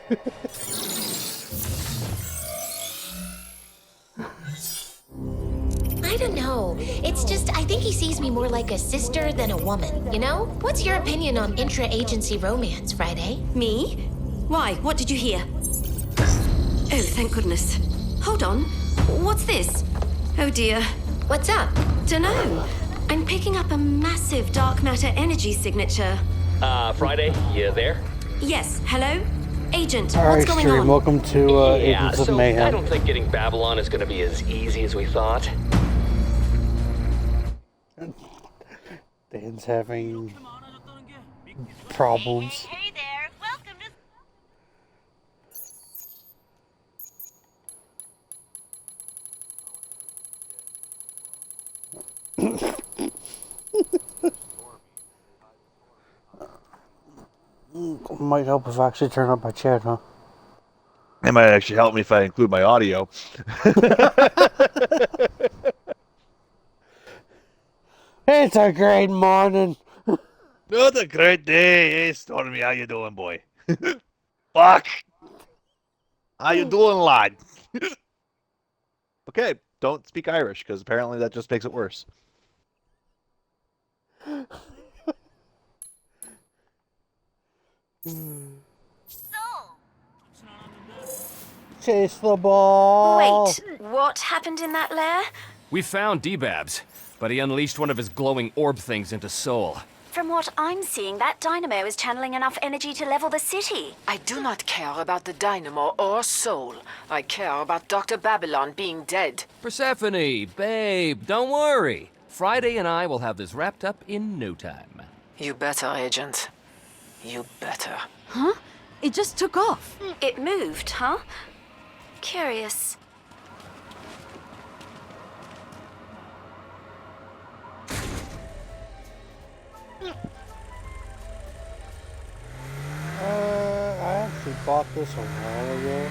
I don't know. It's just, I think he sees me more like a sister than a woman, you know? What's your opinion on intra-agency romance, Friday? Me? Why? What did you hear? Oh, thank goodness. Hold on. What's this? Oh dear. What's up? Dunno. I'm picking up a massive dark matter energy signature. Friday, you there? Yes, hello? Agent, All what's right, going stream. on? Welcome to Agents of Mayhem. I don't think getting Babylon is going to be as easy as we thought. Dan's having problems. Hey there, welcome to... Might help if I actually turn up my chat, huh? It might actually help me if I include my audio. It's a great morning. It's a great day. Hey, Stormy, how you doing, boy? Fuck. How you doing, lad? Okay, don't speak Irish, because apparently that just makes it worse. Chase the ball. Wait, what happened in that lair? We found D-Babs, but he unleashed one of his glowing orb things into Seoul. From what I'm seeing, that dynamo is channeling enough energy to level the city. I do not care about the dynamo or soul. I care about Dr. Babylon being dead. Persephone, babe, don't worry. Friday and I will have this wrapped up in no time. You better, Agent. You better. Huh? It just took off. It moved, huh? Curious. I actually bought this a while ago.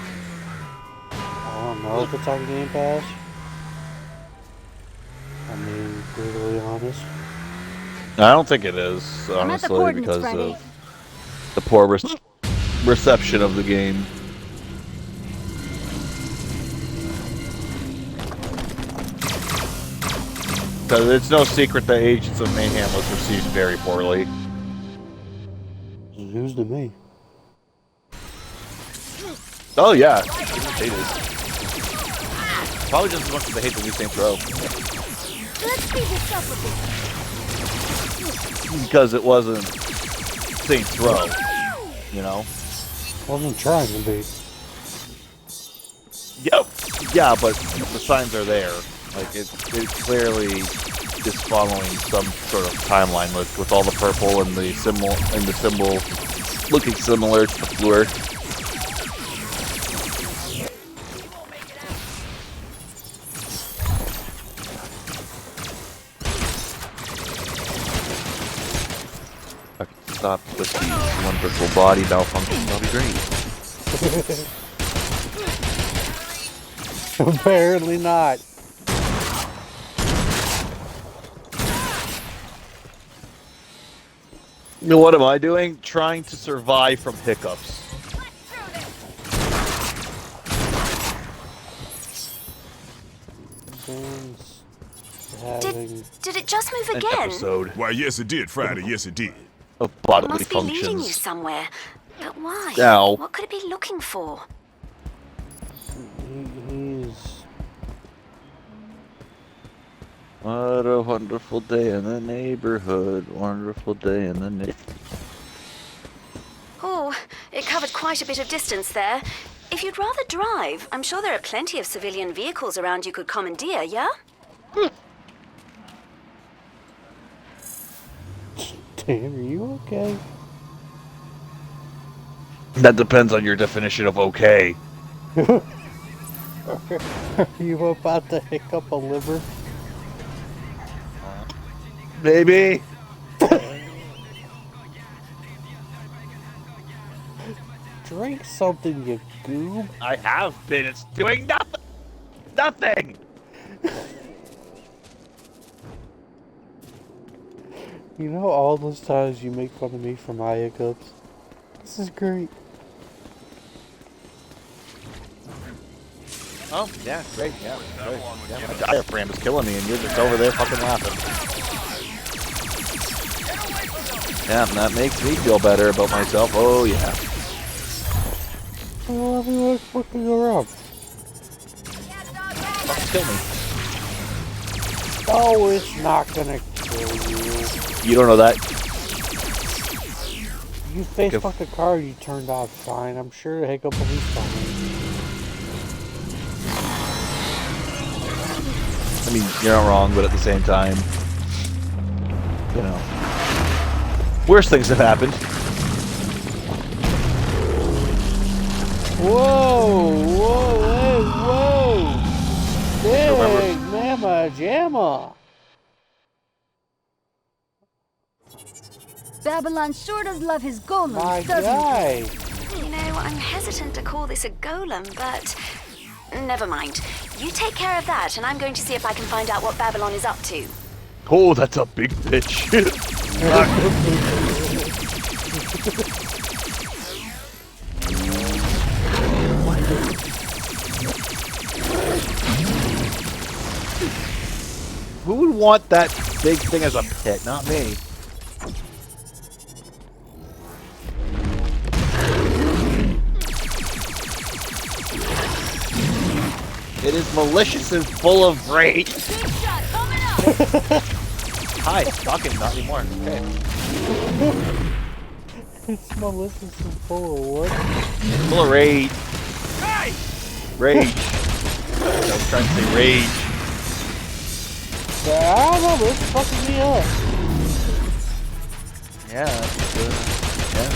I don't know if it's on Game Pass. I'm being brutally honest. I don't think it is, honestly, because of the poor reception of the game. Because it's no secret that Agents of Mayhem was received very poorly. News to me. Oh yeah, hate it. Probably just as much as they hate the new Saints Row. Let's speed this up a bit. Because it wasn't Saints Row, you know? Wasn't trying to be. Yep. Yeah, but the signs are there. Like it clearly is following some sort of timeline with all the purple and the symbol looking similar to the Fleur. If I could stop with the wonderful body malfunction, that'll be great. Apparently not. You know, what am I doing? Trying to survive from hiccups. Did it just move An again? episode Why, yes, it did, Friday. Yes, it did. of It bodily must be leading you functions. somewhere. But why? Ow. What could it be looking for? He's... What a wonderful day in the neighborhood. Wonderful day in the neighborhood. Oh, it covered quite a bit of distance there. If you'd rather drive, I'm sure there are plenty of civilian vehicles around you could commandeer, yeah? Dan, are you okay? That depends on your definition of okay. Are you about to hiccup a liver? Maybe. Drink something, you goob. I have been. It's doing nothing. Nothing. You know all those times you make fun of me for my hiccups? This is great. Oh, yeah, great, yeah. Great. Yeah, my diaphragm is killing me, and you're just over there fucking laughing. Yeah, and that makes me feel better about myself. Oh, yeah. Oh, everyone's fucking around. Fucking kill me. Oh, it's not gonna kill you. You don't know that. You face fucked the car you turned off fine. I'm sure the hiccup will be fine. I mean, you're not wrong, but at the same time, you know, worse things have happened. Whoa, whoa, hey, whoa! Big mamma jamma! Babylon sure does love his golems, My doesn't guy! You know, I'm hesitant to call this a golem, but never mind. You take care of that, and I'm going to see if I can find out what Babylon is up to. Oh, that's a big bitch. Who would want that big thing as a pet? Not me. It is malicious and full of rage. Big shot coming up! Hi, fucking not anymore. Okay. It's malicious and full of what? Full of rage. Hey! Rage. I was trying to say rage. I don't know, but it's fucking me up. Yeah, yeah.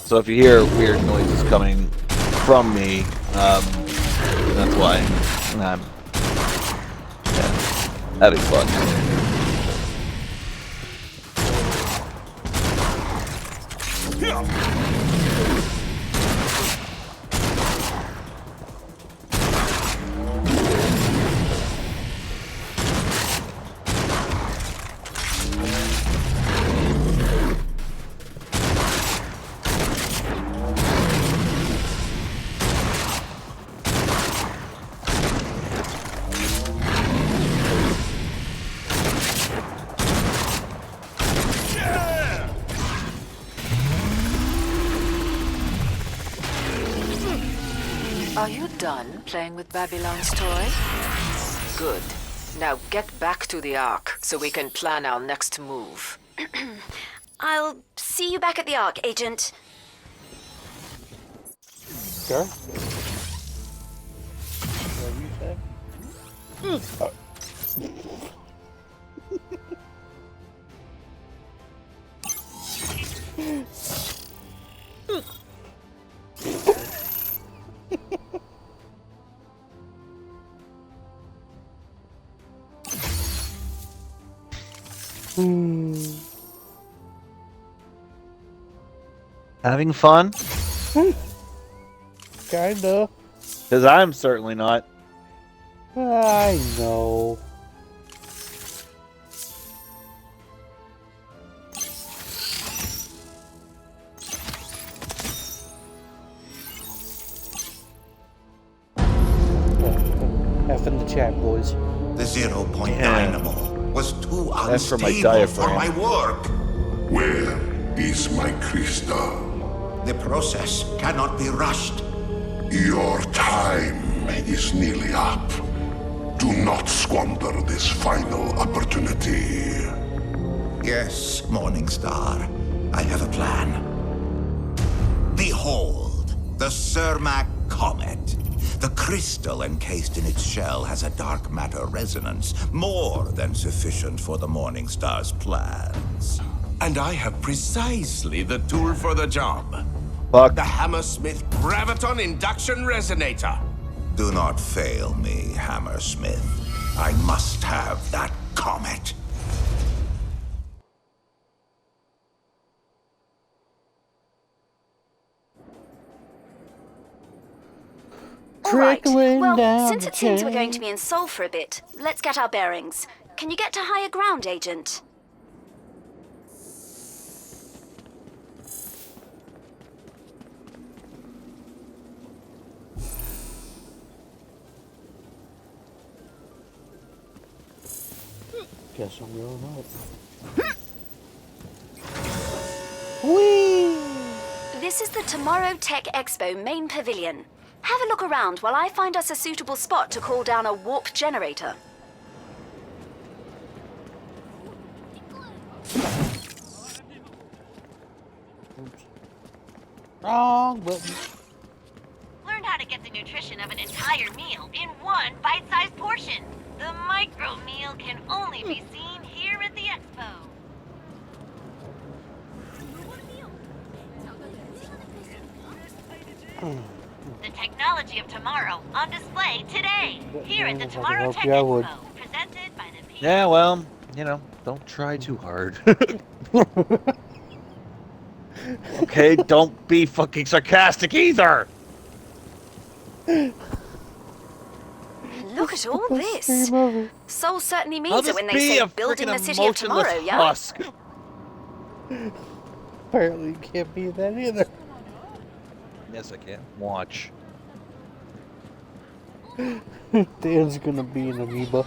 So if you hear weird noises coming from me, that's why I'm having fun. Are you done playing with Babylon's toy? Good. Now get back to the Ark so we can plan our next move. I'll see you back at the Ark, Agent. Sure. Whatever you say. Having fun? Kinda. Because I'm certainly not. I know. F in the chat, boys. The 0-point dynamo was too That's for my unstable for diaphragm. my work. Where is my crystal? The process cannot be rushed. Your time is nearly up. Do not squander this final opportunity. Yes, Morningstar. I have a plan. Behold, the Cermak Comet. The crystal encased in its shell has a dark matter resonance, more than sufficient for the Morningstar's plans. And I have precisely the tool for the job. Fuck. The Hammersmith Graviton Induction Resonator. Do not fail me, Hammersmith. I must have that comet. All right. Trickling Well, down since the it seems we're going chain. to be in Seoul for a bit, let's get our bearings. Can you get to higher ground, Agent? Guess I'm going up. Whee! This is the Tomorrow Tech Expo main pavilion. Have a look around while I find us a suitable spot to call down a warp generator. Wrong button. Learn how to get the nutrition of an entire meal in one bite-sized portion. The micro meal can only be seen here at the expo. The technology of tomorrow on display today here at the Tomorrow Tech Expo, presented by the Yeah, well, you know, don't try too hard. Okay, don't be fucking sarcastic either. Look at all this. Soul certainly means I'll it when just they be say a building the frickin' city of tomorrow, emotionless yeah? husk. Apparently you can't be that either. Yes, I can. Watch. Dan's gonna be an amoeba.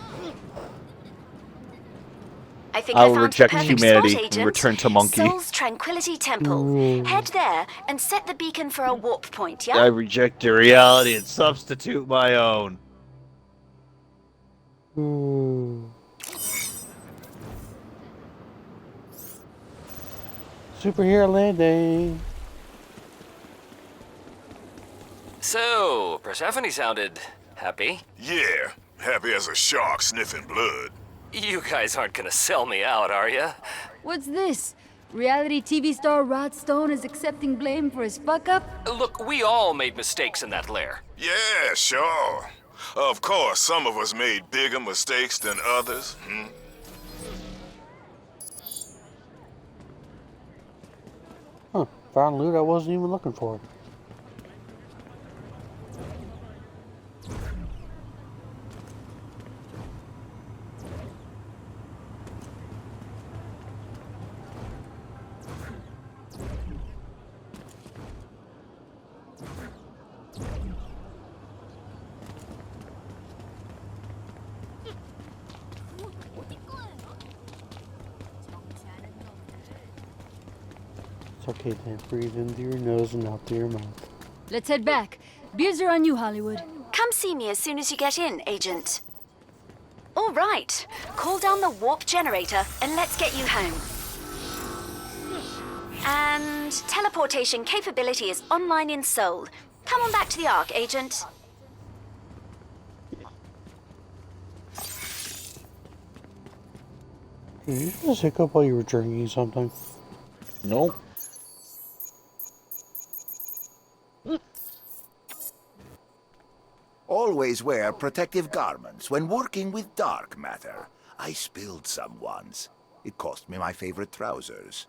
I think I I will found reject the perfect humanity spot, and Agent. return to monkey. Soul's Tranquility Temple. Head there and set the beacon for a warp point, yeah? I reject your reality and substitute my own. Superhero landing. So, Persephone sounded happy. Yeah, happy as a shark sniffing blood. You guys aren't gonna sell me out, are ya? What's this? Reality TV star Rod Stone is accepting blame for his fuck-up? Look, we all made mistakes in that lair. Yeah, sure. Of course, some of us made bigger mistakes than others. Huh, found loot I wasn't even looking for. It's okay, Dan. Breathe in through your nose and out through your mouth. Let's head back. Beers are on you, Hollywood. Come see me as soon as you get in, Agent. All right. Call down the warp generator and let's get you home. And teleportation capability is online in Seoul. Come on back to the Ark, Agent. Did you just hiccup while you were drinking something? Nope. Always wear protective garments when working with dark matter. I spilled some once. It cost me my favorite trousers.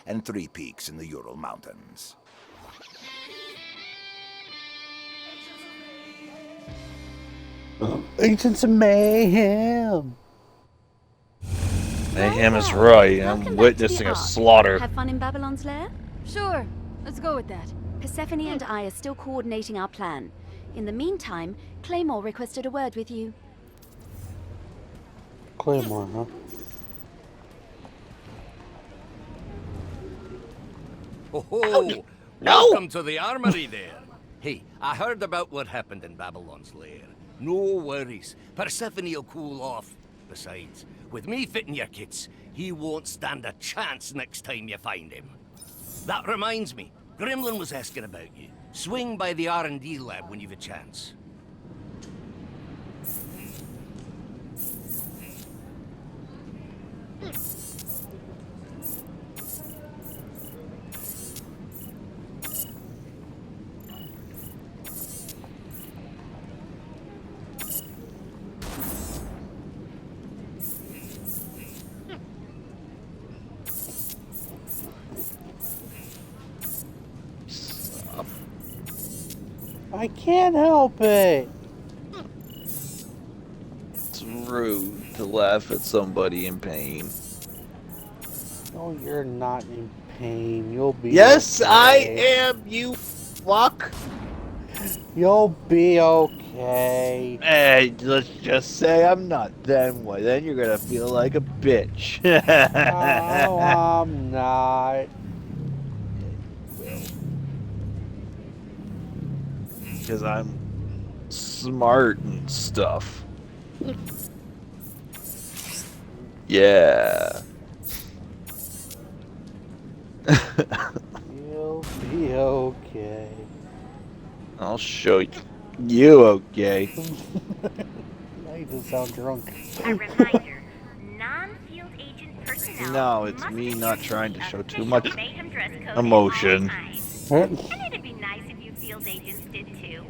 And 3 peaks in the Ural Mountains. Agents of Mayhem! Mayhem is right. I'm witnessing a slaughter. Have fun in Babylon's lair? Sure. Let's go with that. Persephone and I are still coordinating our plan. In the meantime, Claymore requested a word with you. Claymore, huh? Oh, welcome to the armory there. Hey, I heard about what happened in Babylon's lair. No worries. Persephone will cool off. Besides, with me fitting your kits, he won't stand a chance next time you find him. That reminds me, Gremlin was asking about you. Swing by the R&D lab when you've a chance. I can't help it. It's rude to laugh at somebody in pain. No, you're not in pain. You'll be Yes, okay. I am, you fuck. You'll be okay. Hey, let's just say I'm not. Then what? Then you're gonna feel like a bitch. Oh, I'm not. Because I'm smart and stuff. Yeah. You'll be okay. I'll show you. You okay? Now you just sound drunk. A reminder, non-field agent personnel No, it's must me adhere not to trying the to show too official much mayhem dress code at all emotion. times. And it'd be nice if you field agents did too.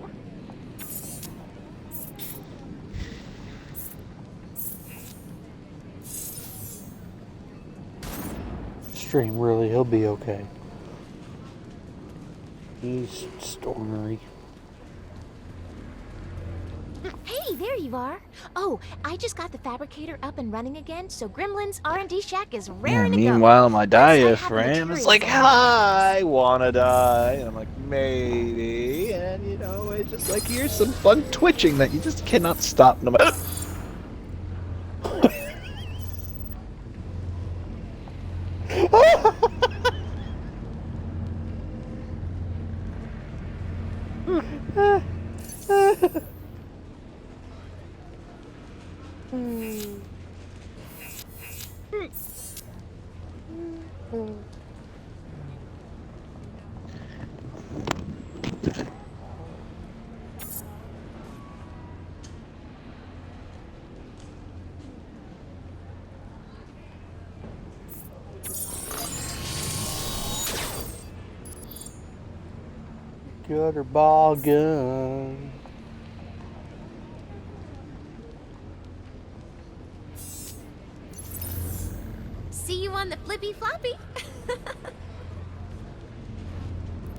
Stream, really, he'll be okay. He's stormy. Hey, there you are. Oh, I just got the fabricator up and running again, so Gremlin's R&D shack is raring to go. Meanwhile, my Plus, I have the diaphragm is materials like, on I wanna die. And I'm like, maybe. And you know, it's just like, here's some fun twitching that you just cannot stop no matter. Gutter ball gun. See you on the flippy floppy.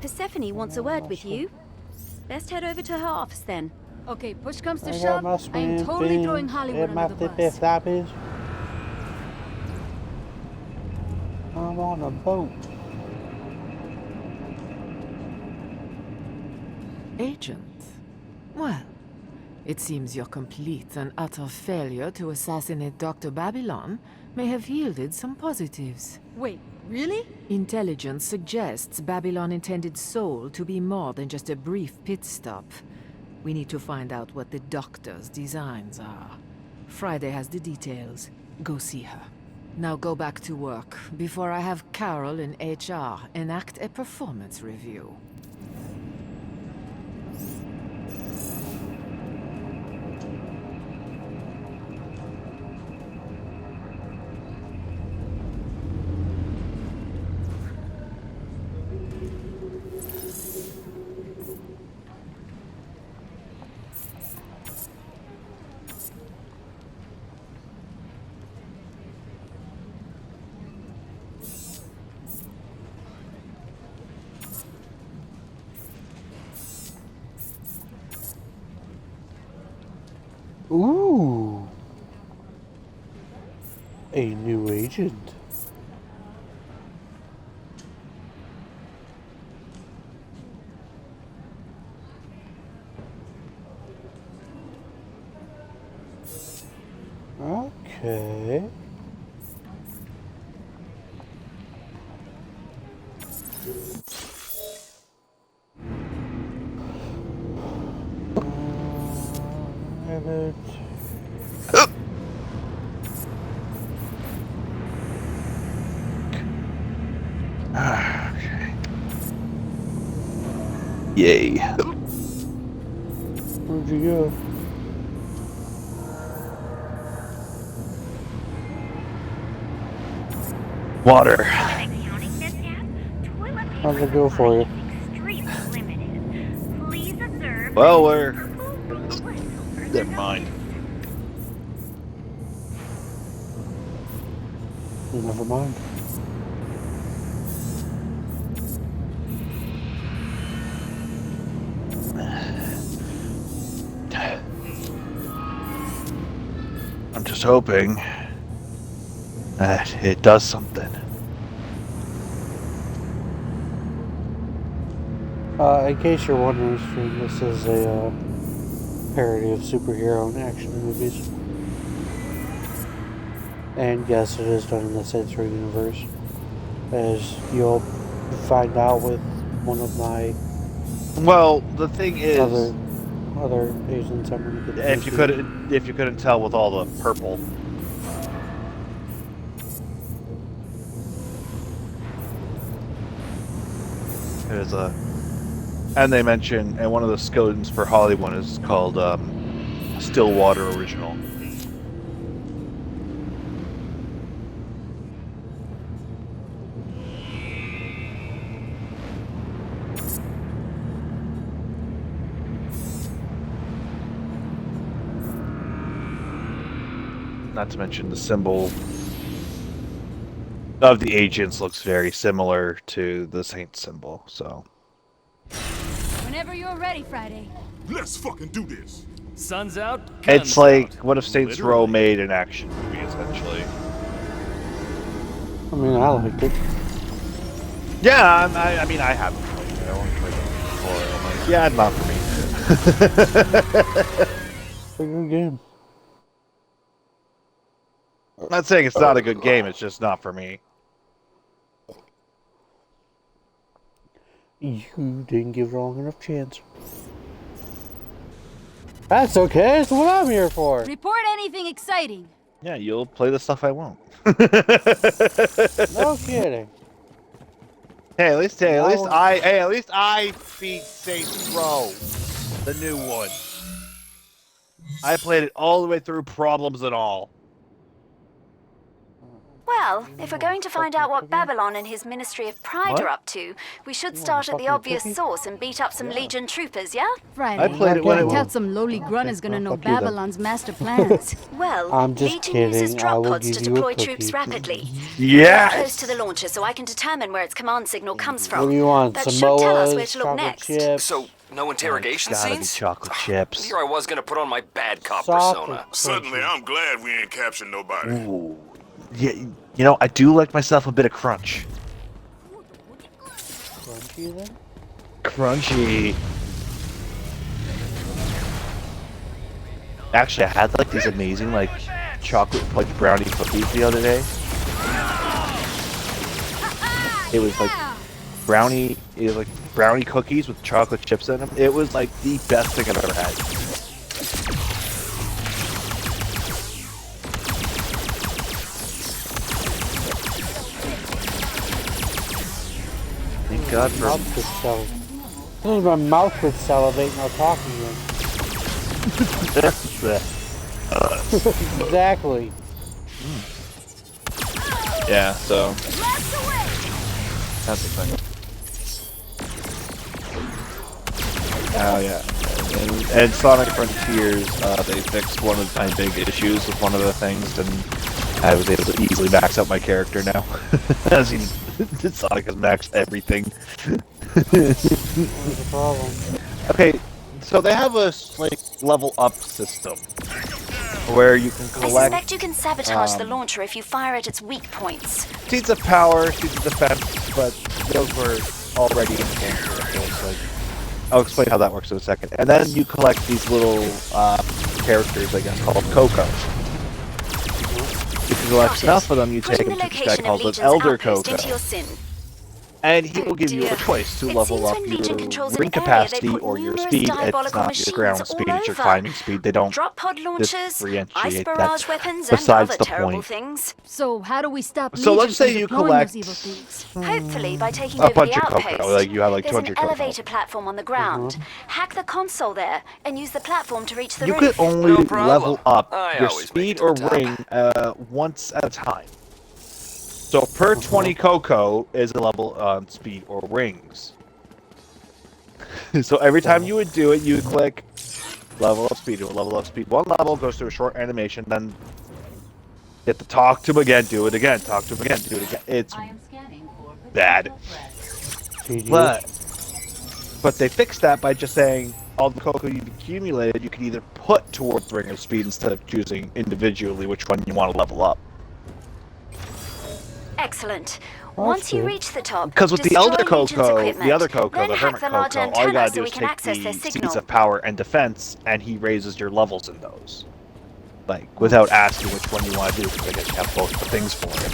Persephone wants a word with you. Best head over to her office then. Okay, push comes to I got shove, my I am swim totally fin throwing Hollywood and my under the flippy bus. floppies. I'm on a boat. Agent? Well, it seems your complete and utter failure to assassinate Dr. Babylon may have yielded some positives. Wait, really? Intelligence suggests Babylon intended Soul to be more than just a brief pit stop. We need to find out what the Doctor's designs are. Friday has the details. Go see her. Now go back to work before I have Carol in HR enact a performance review. Ooh. A new agent. Okay. Edit. Okay. Yay. Where'd you go? Water. How's it go for you? Well, we're... Never mind. Never mind. just hoping that it does something. In case you're wondering, stream, this is a parody of superhero and action movies. And yes, it is done in the Sensor universe, as you'll find out with one of my. Well, the thing is, other Asians I'm gonna get. if you couldn't tell with all the purple. There's a, and they mention, and one of the skeletons for Hollywood is called Stillwater Original. Not to mention the symbol of the agents looks very similar to the Saint symbol, so. Whenever you're ready, Friday. Let's fucking do this. Sun's out. It's like, what if Saints Row made an action movie, essentially? I mean, I liked it. Yeah, I mean, I haven't played it. I only played it before. I'm like, yeah, not for me. It's a good game. I'm not saying it's not a good game, it's just not for me. You didn't give long enough chance. That's okay, that's what I'm here for. Report anything exciting. Yeah, you'll play the stuff I won't. No kidding. Hey, at least I beat Saints Row, the new one. I played it all the way through, problems and all. Well, if we're going to find out what Babylon and his Ministry of Pride are up to, we should start at the obvious source and beat up some Legion troopers, yeah? Friday. I played it when it Tell was. some lowly grunt is gonna know fuck you then. Babylon's master plans. Well, I'm just Legion uses kidding. I drop will pods to give you a deploy cookie. troops rapidly. Yes! Get close to the launcher so I can determine where its command signal comes from. What do you want? That should tell us where Samoas, to look chocolate next. chips? So, no interrogation Gotta be scenes? chocolate chips. Here I was gonna put on my bad cop Soft persona. and Suddenly, I'm glad we ain't captured nobody. Ooh. Yeah, you know, I do like myself a bit of crunch. Crunchy then? Crunchy. Actually, I had like these amazing like chocolate fudge brownie cookies the other day. It was like brownie cookies with chocolate chips in them. It was like the best thing I've ever had. Thank God for. Mouth would salivate. This is my mouth would salivate now talking to you. Exactly. Yeah, so that's the thing. Oh yeah, and Sonic Frontiers, they fixed one of my big issues with one of the things, and I was able to easily max out my character now. As Sonic has maxed everything. What's the problem? Okay, so they have a like level up system where you can collect. I suspect you can sabotage the launcher if you fire at its weak points. Seeds of power, seeds of defense, but those were already in the game. So it's like, I'll explain how that works in a second. And then you collect these little characters, I guess, called Coco. If you collect enough of them, you take them to this guy called an Elder Coco. Into your sin. And he will give you a choice to level up your ring capacity or your speed. It's not your ground speed, it's your climbing speed. They don't Drop pod launchers, ice differentiate barrage that. weapons, and Besides other the terrible point. things. So how do we stop So Legion let's say from you deploying collect those evil things? Hopefully by taking a over bunch the of Coco. outpost. Like you have like There's 200 an Coco. elevator platform on the ground. Hack the console there and use the platform to reach the You roof. could only No problem. level up I your always speed make it or to the top. ring once at a time. So per 20 Coco is a level on speed or rings. So every time you would do it, you would click level up speed, level up speed. One level goes through a short animation, then you have to talk to him again, do it again, talk to him again, do it again. It's bad. But they fixed that by just saying, all the cocoa you've accumulated, you can either put towards Ring of Speed instead of choosing individually which one you want to level up. Excellent. Once you reach the top, Because with the destroy other Legion's cocoa, equipment, the other cocoa, then the hack hermit the large cocoa, all you antenna gotta so do we is can take access their the signal. seeds of power and defense, and he raises your levels in those. Like, without asking which one you want to do, because I guess you have both the things for it.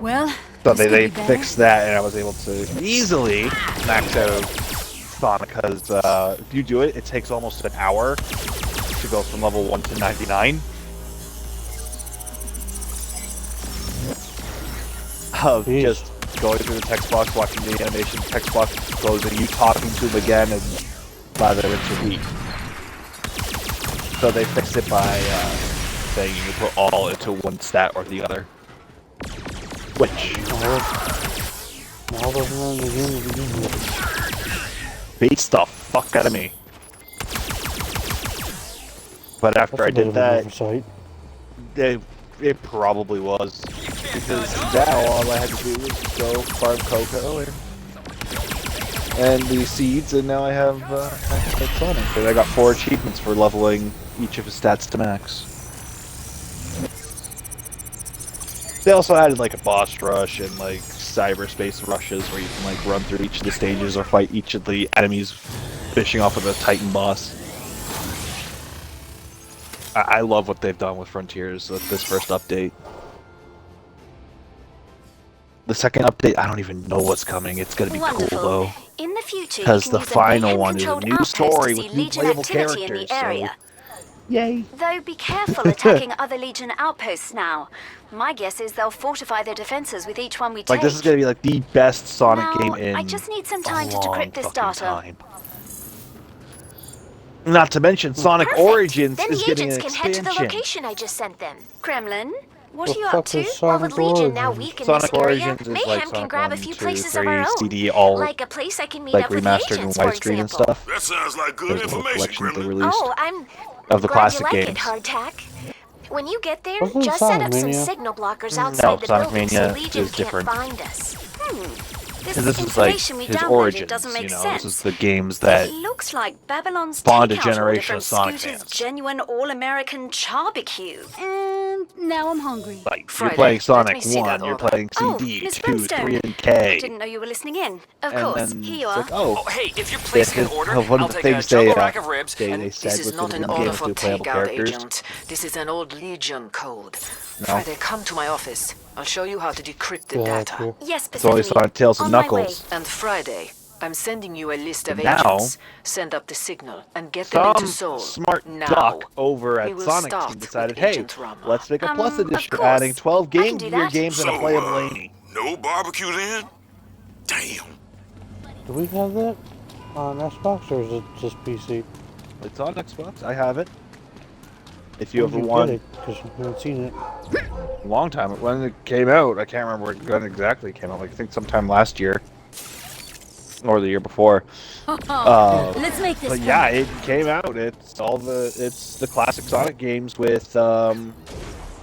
Well, So this they could be better. fixed that, and I was able to easily max out Sonic, because if you do it, it takes almost an hour to go from level 1 to 99. Of just going through the text box, watching the animation, text box closing, you talking to him again, and lather rinse repeat. So they fixed it by saying you put all into one stat or the other. Which beats the fuck out of me. But after I did that, it probably was. Because now all I had to do was go farm cocoa and the seeds, and now I have maxed Sonic. And I got 4 achievements for leveling each of his stats to max. They also added like a boss rush and like cyberspace rushes where you can like run through each of the stages or fight each of the enemies finishing off with a Titan boss. I love what they've done with Frontiers with this first update. The second update, I don't even know what's coming. It's gonna be cool though. In the future, Because you the can use a final one is a mayhem-controlled new outpost story to see with new Legion playable activity in characters. the area. So, yay! Though be careful attacking other Legion outposts now. My guess is they'll fortify their defenses with each one we take. Like this is gonna be like the best Sonic Now, game in I just need some time to a long decrypt this fucking data. time. Not to mention Sonic Perfect. Origins Then is the getting agents an can head to the expansion. location I just sent them. Kremlin, what The are you fuck up to? is Well, with Sonic Legion now Origins? weak in Sonic this area, Origins is Mayhem like can Sonic grab 1, a few 2, places 3, of our own. CD, all Like a place I can meet like up with the remastered in agents, for widescreen and example. stuff. That sounds like good There's a whole information, collection that they Kremlin. released Oh, I'm of the glad classic you like games. it, Hardtack. When you get there, Wasn't just set up Sonic some Mania? signal blockers No, outside the Sonic building so Mania Legion is can't different. find us. This Because this is like information we his downloaded origins, doesn't make you know, sense. this is the games that It looks like Babylon's spawned a takeout order generation from of Sonic Scooter's fans. genuine all-American charbecue. And now I'm hungry. Like, you're Friday, playing let me Sonic see 1, that you're order. playing Oh, CD, Miss 2, Brimstone. 3, and K. Didn't know you were listening in. Of And course, then here you it's are. like, oh, Hey, if you're placing an order, one I'll of the take a things jumbo they, rack of ribs they and said This is was not within an the order game for to playable takeout, characters. Agent. This is an old Legion code. No. Friday, come to my office. I'll show you how to decrypt the data. Yes, It's always Persephone. Sonic, Tails, and On my Knuckles. And Friday, I'm sending you a list of Now, agents. Send up the signal and get them into Some Seoul. smart now. duck over We at will Sonic start Team with decided, hey, Agent Rama. let's make a Plus of Edition, course. adding 12 I can Game do Gear that. games and a So, playable Laney. no barbecue then? Damn. Do we have that on Xbox or is it just PC? It's on Xbox, I have it. If you ever want, Because you haven't seen it. a long time, when it came out, I can't remember when exactly it came out, like I think sometime last year. Or the year before. Let's make this But fun. yeah, it came out. It's the classic Sonic games with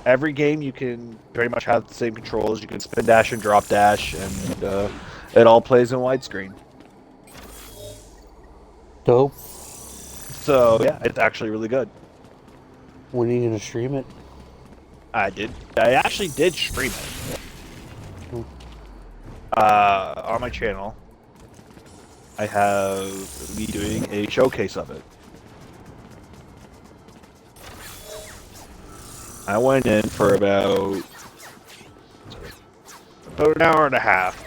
every game you can pretty much have the same controls. You can spin dash and drop dash, and it all plays in widescreen. Dope. So yeah, it's actually really good. When are you gonna stream it? I actually did stream it. On my channel. I have me doing a showcase of it. I went in for about an hour and a half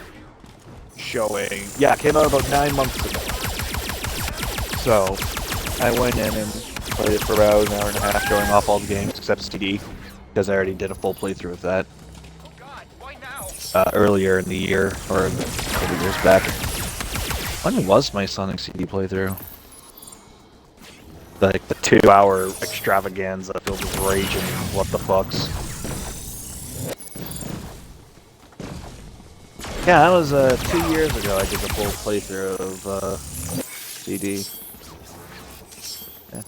showing. Yeah, it came out about 9 months ago. So I went in and played it for about an hour and a half, showing off all the games except CD, because I already did a full playthrough of that earlier in the year, or a couple years back. When was my Sonic CD playthrough? Like the 2-hour extravaganza filled with rage and what the fucks. Yeah, that was 2 years ago. I did the full playthrough of CD. Yeah.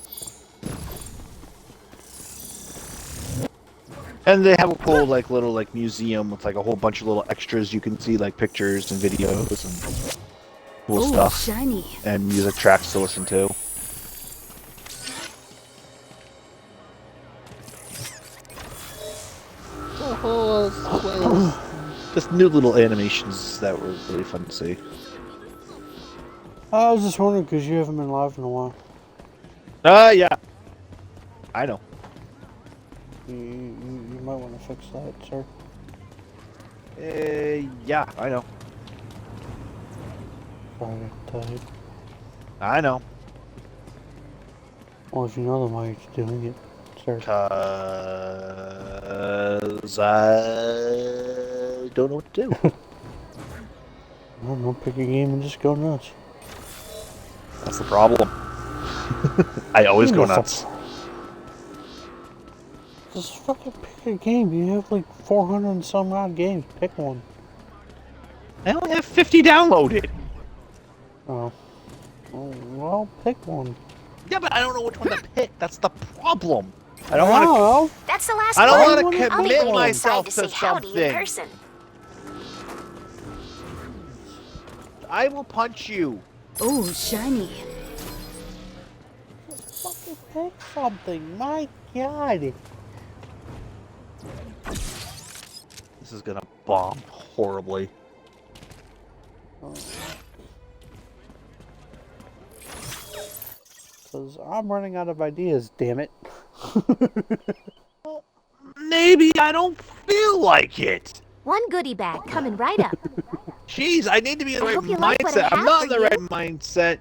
And they have a cool little museum with like a whole bunch of little extras you can see, like pictures and videos and cool Ooh, stuff. shiny. And music tracks to listen to. Just new little animations that were really fun to see. I was just wondering because you haven't been live in a while. Yeah. I know. You might want to fix that, sir. Yeah, I know. Sorry, tight. I know. Well, if you know, then why aren't you doing it, sir? Cause I don't know what to do. I don't know, pick a game and just go nuts. That's the problem. I always go nuts. Just fucking pick a game. You have like 400 and some odd games. Pick one. I only have 50 downloaded. Oh. Well, pick one. Yeah, but I don't know which one to pick. That's the problem. I don't want to. That's the last I don't one. want to I'll be commit waiting myself inside to say howdy in something. person. I will punch you. Oh, shiny. Just fucking pick something. My God. This is gonna bomb horribly. Because I'm running out of ideas, damn it. Maybe I don't feel like it. One goodie bag coming right up. Jeez, I need to be in the I right hope you like what I mindset. I'm have not in for the you. right mindset.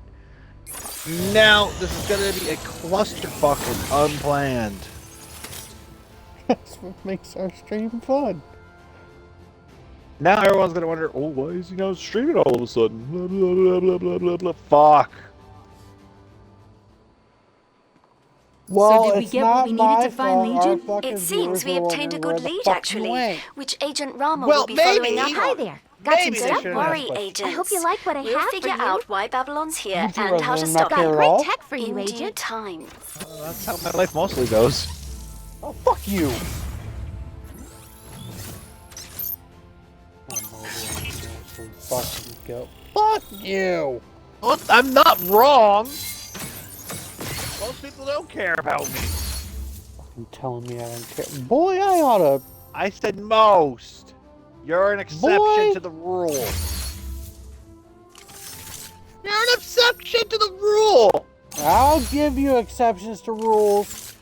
Now, this is gonna be a clusterfuck and unplanned. That's what makes our stream fun. Now everyone's gonna wonder, oh, why is he now streaming all of a sudden? Blah, blah, blah, blah, blah, blah, blah. Fuck. Well, So did we it's get not what we needed my to find fault. Our Legion? fucking It seems viewers we are obtained a wondering good where the lead, fuck we actually, went. which Agent Rama Well, will be maybe. following up Hi on. there. Got Maybe some they stuff? should Don't have worry, asked agents. I hope you like what I We'll have figure for you. out why Babylon's here You two and how are to not stop here it. at Great all? tech for you, In due Agent. time. That's how my life mostly goes. Oh, fuck you. Fucking go. Fuck you. Well, I'm not wrong. Most people don't care about me. Fucking telling me I don't care. Boy, I oughta. I said most. You're an exception Boy. to the rule. You're an exception to the rule. I'll give you exceptions to rules.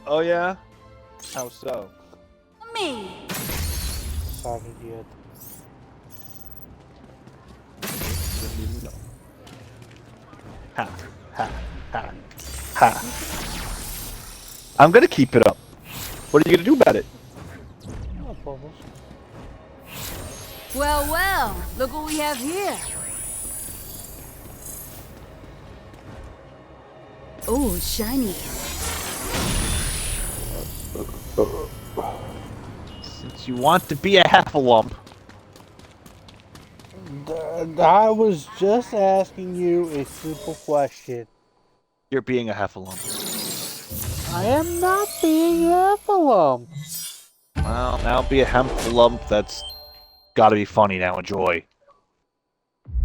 Oh yeah? How so? Me. Sorry, idiot. Ha, ha, ha, ha. I'm gonna keep it up. What are you gonna do about it? No problems. Well, well, look what we have here. Oh, shiny. Since you want to be a half-a-lump. I was just asking you a simple question. You're being a half-a-lump. I am not being a Nephilim. Well, now be a half-a-lump that's gotta be funny now, enjoy.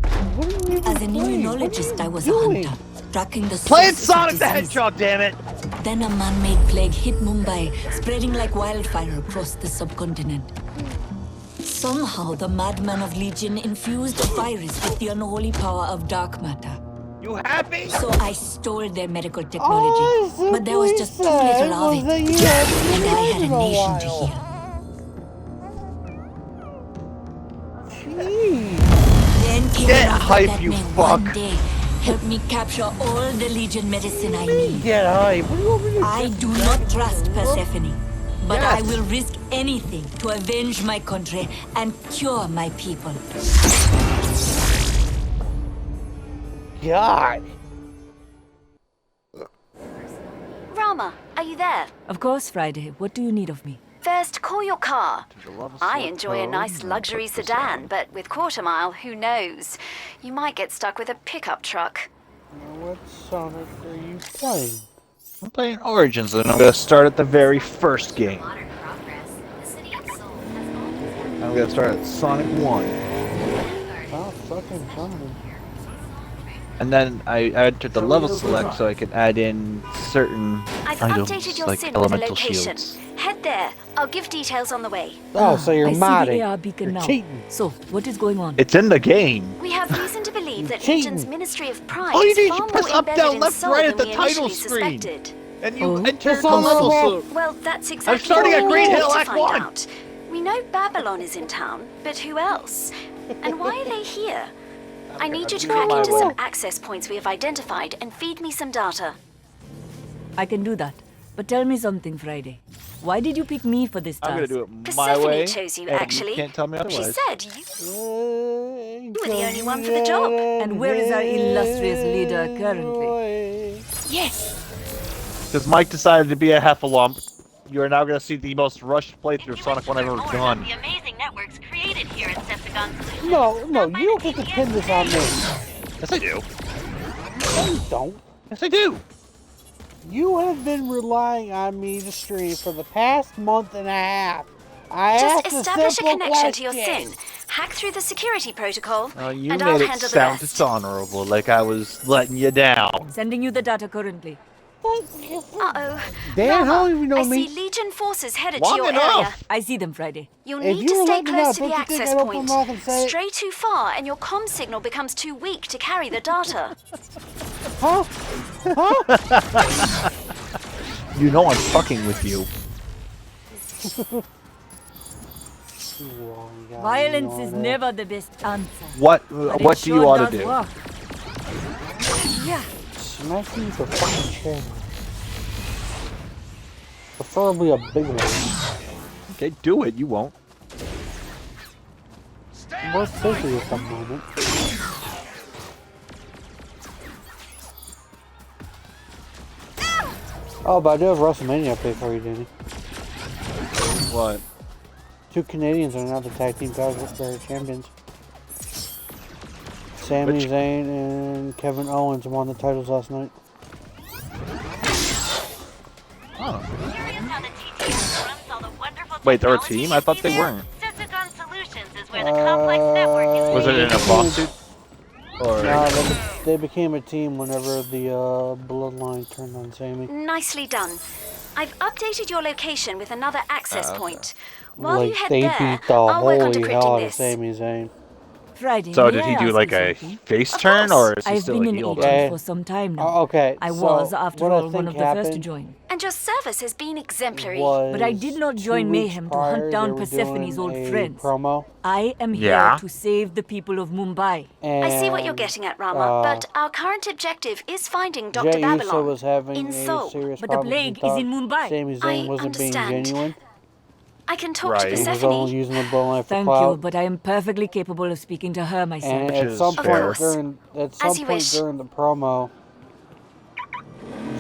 As an immunologist, I was a hunter, tracking the Playing sources of Sonic the disease. Hedgehog, damn it! Then a man-made plague hit Mumbai, spreading like wildfire across the subcontinent. Somehow, the madman of Legion infused a virus with the unholy power of dark matter. You happy? So I stole their medical technology, but there was just too little of it, that you and I had a in a nation to while. heal. Then came Get an offer hype, that you may fuck. one day help me capture all the Legion medicine I need. Get hype. What do you want me to I do? do not trust Persephone, but I Yes. will risk anything to avenge my country and cure my people. God. Rama, are you there? Of course, Friday. What do you need of me? First, call your car. I enjoy a nice luxury sedan, but with quarter mile, who knows? You might get stuck with a pickup truck. Now, what Sonic are you playing? I'm playing Origins, and I'm gonna start at the very first game. I'm gonna start at Sonic 1. Oh, fucking Sonic. And then I entered the level select so I can add in certain I've items updated your like SIN with a elemental location. shields. Head there. I'll give details on the way. Oh, so you're I see modding. the AR beacon You're now. cheating. So, what is going on? It's in the game. We have reason to believe that cheating. Legion's Ministry of Pride All you is do is far you press more up, embedded down, in left, Seoul right at than the we title initially screen. suspected. And you enter Just the on the level level. Well, that's exactly starting what at we Green need Hill to Act find 1. out. We know Babylon is in town, but who else? And why are they here? I need you to crack into some access points we have identified and feed me some data. I can do that. But tell me something, Friday. Why did you pick me for this task? I'm gonna do it my Persephone way. chose you, and actually. You can't tell me She otherwise. said you were the only one for the job. And where is our illustrious leader currently? Yes. Because Mike decided to be a heffalump, you are now going to see the most rushed playthrough of Sonic 1 I've ever done. The amazing networks created here at Septicon Solutions. No, you don't get to pin this on me. Yes, I do. No, you don't. Yes, I do. You have been relying on me to stream for the past month and a half. Just asked establish a simple connection to your question. SIN. Hack through the security protocol, You and I'll made it handle the sound rest. dishonorable, like I was letting you down. Sending you the data currently. Uh-oh. Dan, how Rama, do you know I me? see Legion forces headed Long to your enough. area. I see them, Friday. You'll If need you to were stay letting me close know, to the don't you think access I'd open point. my mouth and say it? Stray too far and your comm signal becomes too weak to carry the data. Huh? Huh? You know I'm fucking with you. Violence is never the best answer. What But what it do you sure want to does do? work. Yeah. Smack you with a fucking chair. Preferably a big one. Okay, do it. You won't. We're busy at the moment. Oh, but I do have WrestleMania update for you, Danny. What? 2 Canadians are now the tag team champions. Sami Zayn and Kevin Owens won the titles last night. Wait, they're a team? I thought they weren't. Septicon Solutions is where the complex network is. Was it in a lawsuit? Or No, they became a team whenever the bloodline turned on Sami. Nicely done. I've updated your location with another access point. While Like you head they there, beat the I'll work on holy hell decrypting out of this. Sami Zayn. Friday. So may did he I do ask like you a something? face turn, or is he I've still been a an heel agent turn? for some time now. Oh, okay, I so was, after what I all, one think of the first to happened join. And your service has been exemplary. But I did not join 2 weeks Mayhem to prior, hunt down they were Persephone's doing old a friends. promo. I am Yeah. here to save the people of Mumbai. I see what you're And, getting at, Rama, but our current objective is finding Dr. Jey Uso Babylon was having in a Seoul. serious But the problem. plague is in Mumbai. Sami Zayn wasn't being understand. genuine. I can talk Right. to He was Persephone. only using the bloodline for Thank clout. you, but I am perfectly capable of speaking to her myself. And Which at is some fair. point during you wish. the promo,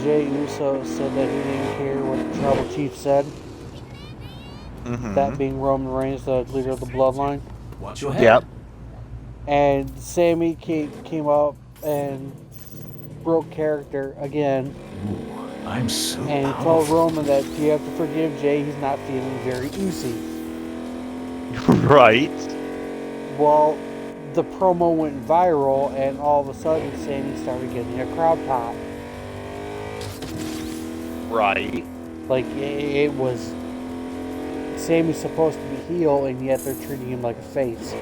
Jey Uso said that he didn't care what the tribal chief said. That being Roman Reigns, the leader of the bloodline. Watch your head. Yep. And Sami came up and broke character again. I'm so And he told Roman that you have to forgive Jey, he's not feeling very oozy. Right. Well, the promo went viral, and all of a sudden, Sami started getting a crowd pop. Right. Like, it was... Sami's supposed to be heel, and yet they're treating him like a face.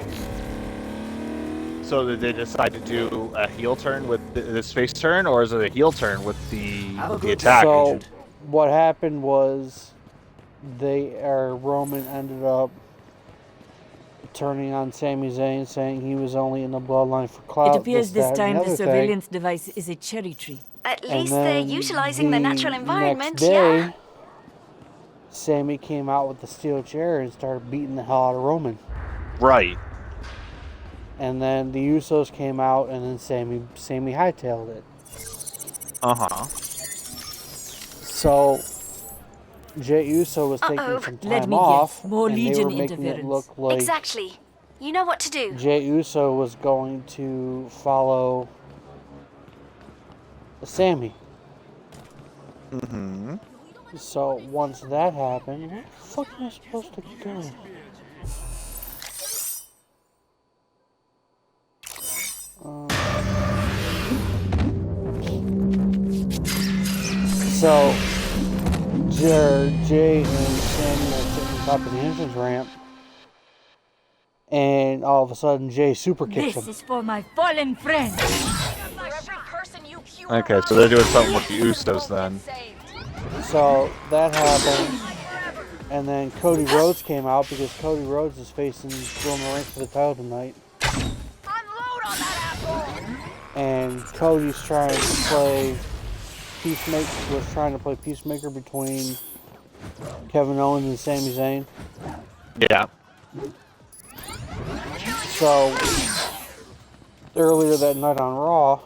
So did they decide to do a heel turn with this face turn, or is it a heel turn with the attack? So, what happened was, Roman ended up turning on Sami Zayn, saying he was only in the bloodline for clout. It appears this that, and time the other thing. surveillance device is a cherry tree. At And least they're then utilizing the natural environment, next day, yeah. Sami came out with the steel chair and started beating the hell out of Roman. Right. And then the Usos came out, and then Sami hightailed it. So Jey Uso was taking some Let time me off, guess. More and they Legion were making it interference. look like Exactly. You know what to do. Jey Uso was going to follow Sami. So once that happened, where the fuck am I supposed to go? So, Jay and Sammy are sitting on top of the entrance ramp, and all of a sudden Jay super kicks him. This is for my fallen friends. Okay, so they're doing something with the Usos then. So that happened, and then Cody Rhodes came out because Cody Rhodes is facing Roman Reigns for the title tonight. And Cody's trying to play Peacemaker between Kevin Owens and Sami Zayn. Yeah. So earlier that night on Raw,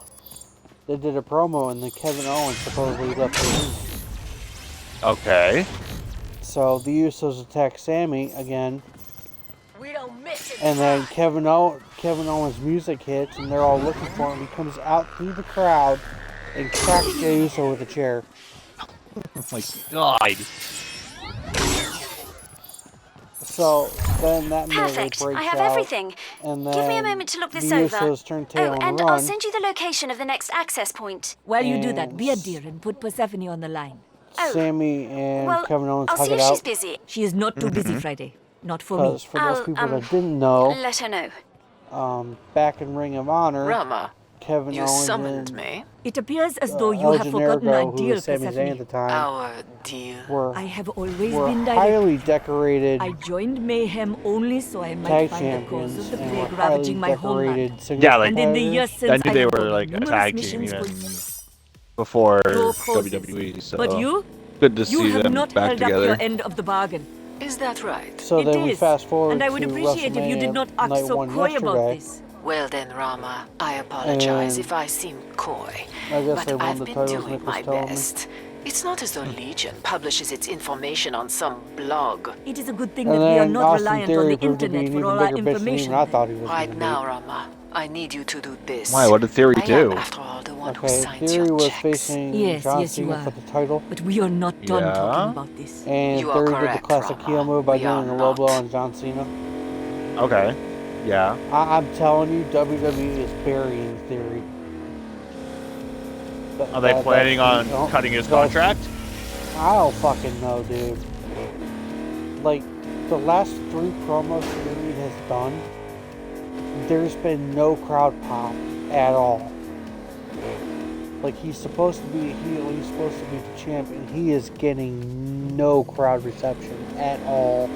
they did a promo and then Kevin Owens supposedly left the ring. Okay. So the Usos attack Sami again. We don't miss it. And then Kevin Owens' music hits and they're all looking for him. He comes out through the crowd and cracks Jey Uso with a chair. Oh my god. So then that melee Perfect. breaks I have out, everything. and then Give me a moment to look this the over. Usos turn tail and run. I'll send you the location of the next access point. While you do that, be a dear and put Persephone on the line. Sammy and well, Kevin Owens I'll hug see it if she's out. busy. She is not too busy Friday. Not for me. Because for those people that didn't know, Let her know. back in Ring of Honor, Rama, Kevin you Owens summoned and me. It appears as though you El have forgotten my Generico, who dear was Sami Zayn Persephone. at the time, Our dear. were I have always were been highly decorated I joined Mayhem only so I might tag find the cause champions of the and were plague highly ravaging my homeland. decorated singles Yeah, like And in the years since I knew they have were gone like a numerous tag team missions even for before no causes. WWE. So But you? good to You see have them not back held up together. your end of the bargain. Is that right? So It then we is, fast forward and I would to appreciate if you did WrestleMania not act night so one coy about yesterday. this. Well then, Rama, I apologize And if I seem coy. I guess they But won I've the been titles, doing Nick was my telling me. best. It's not as though Legion publishes its information on some blog. It is a good thing And that we are then not Austin reliant on Theory the proved to be internet an for all even our bigger bitch than information. even I thought he was Right going now, to Rama, I need you to do this. Why? What did Theory I do? am, after all, the one be. who Okay, signs Theory your was checks. facing Yes, John yes, you Cena are. for the title, But we are not done Yeah. talking about this. and You are Theory did the correct, classic Rama. heel move by We are doing a low blow not. on John Cena. Okay. Yeah. I'm telling you, WWE is burying Theory. Are they planning on cutting his contract? I don't fucking know, dude. Like, the last 3 promos Theory has done, there's been no crowd pop at all. Like, he's supposed to be a heel, he's supposed to be the champ, and he is getting no crowd reception at all.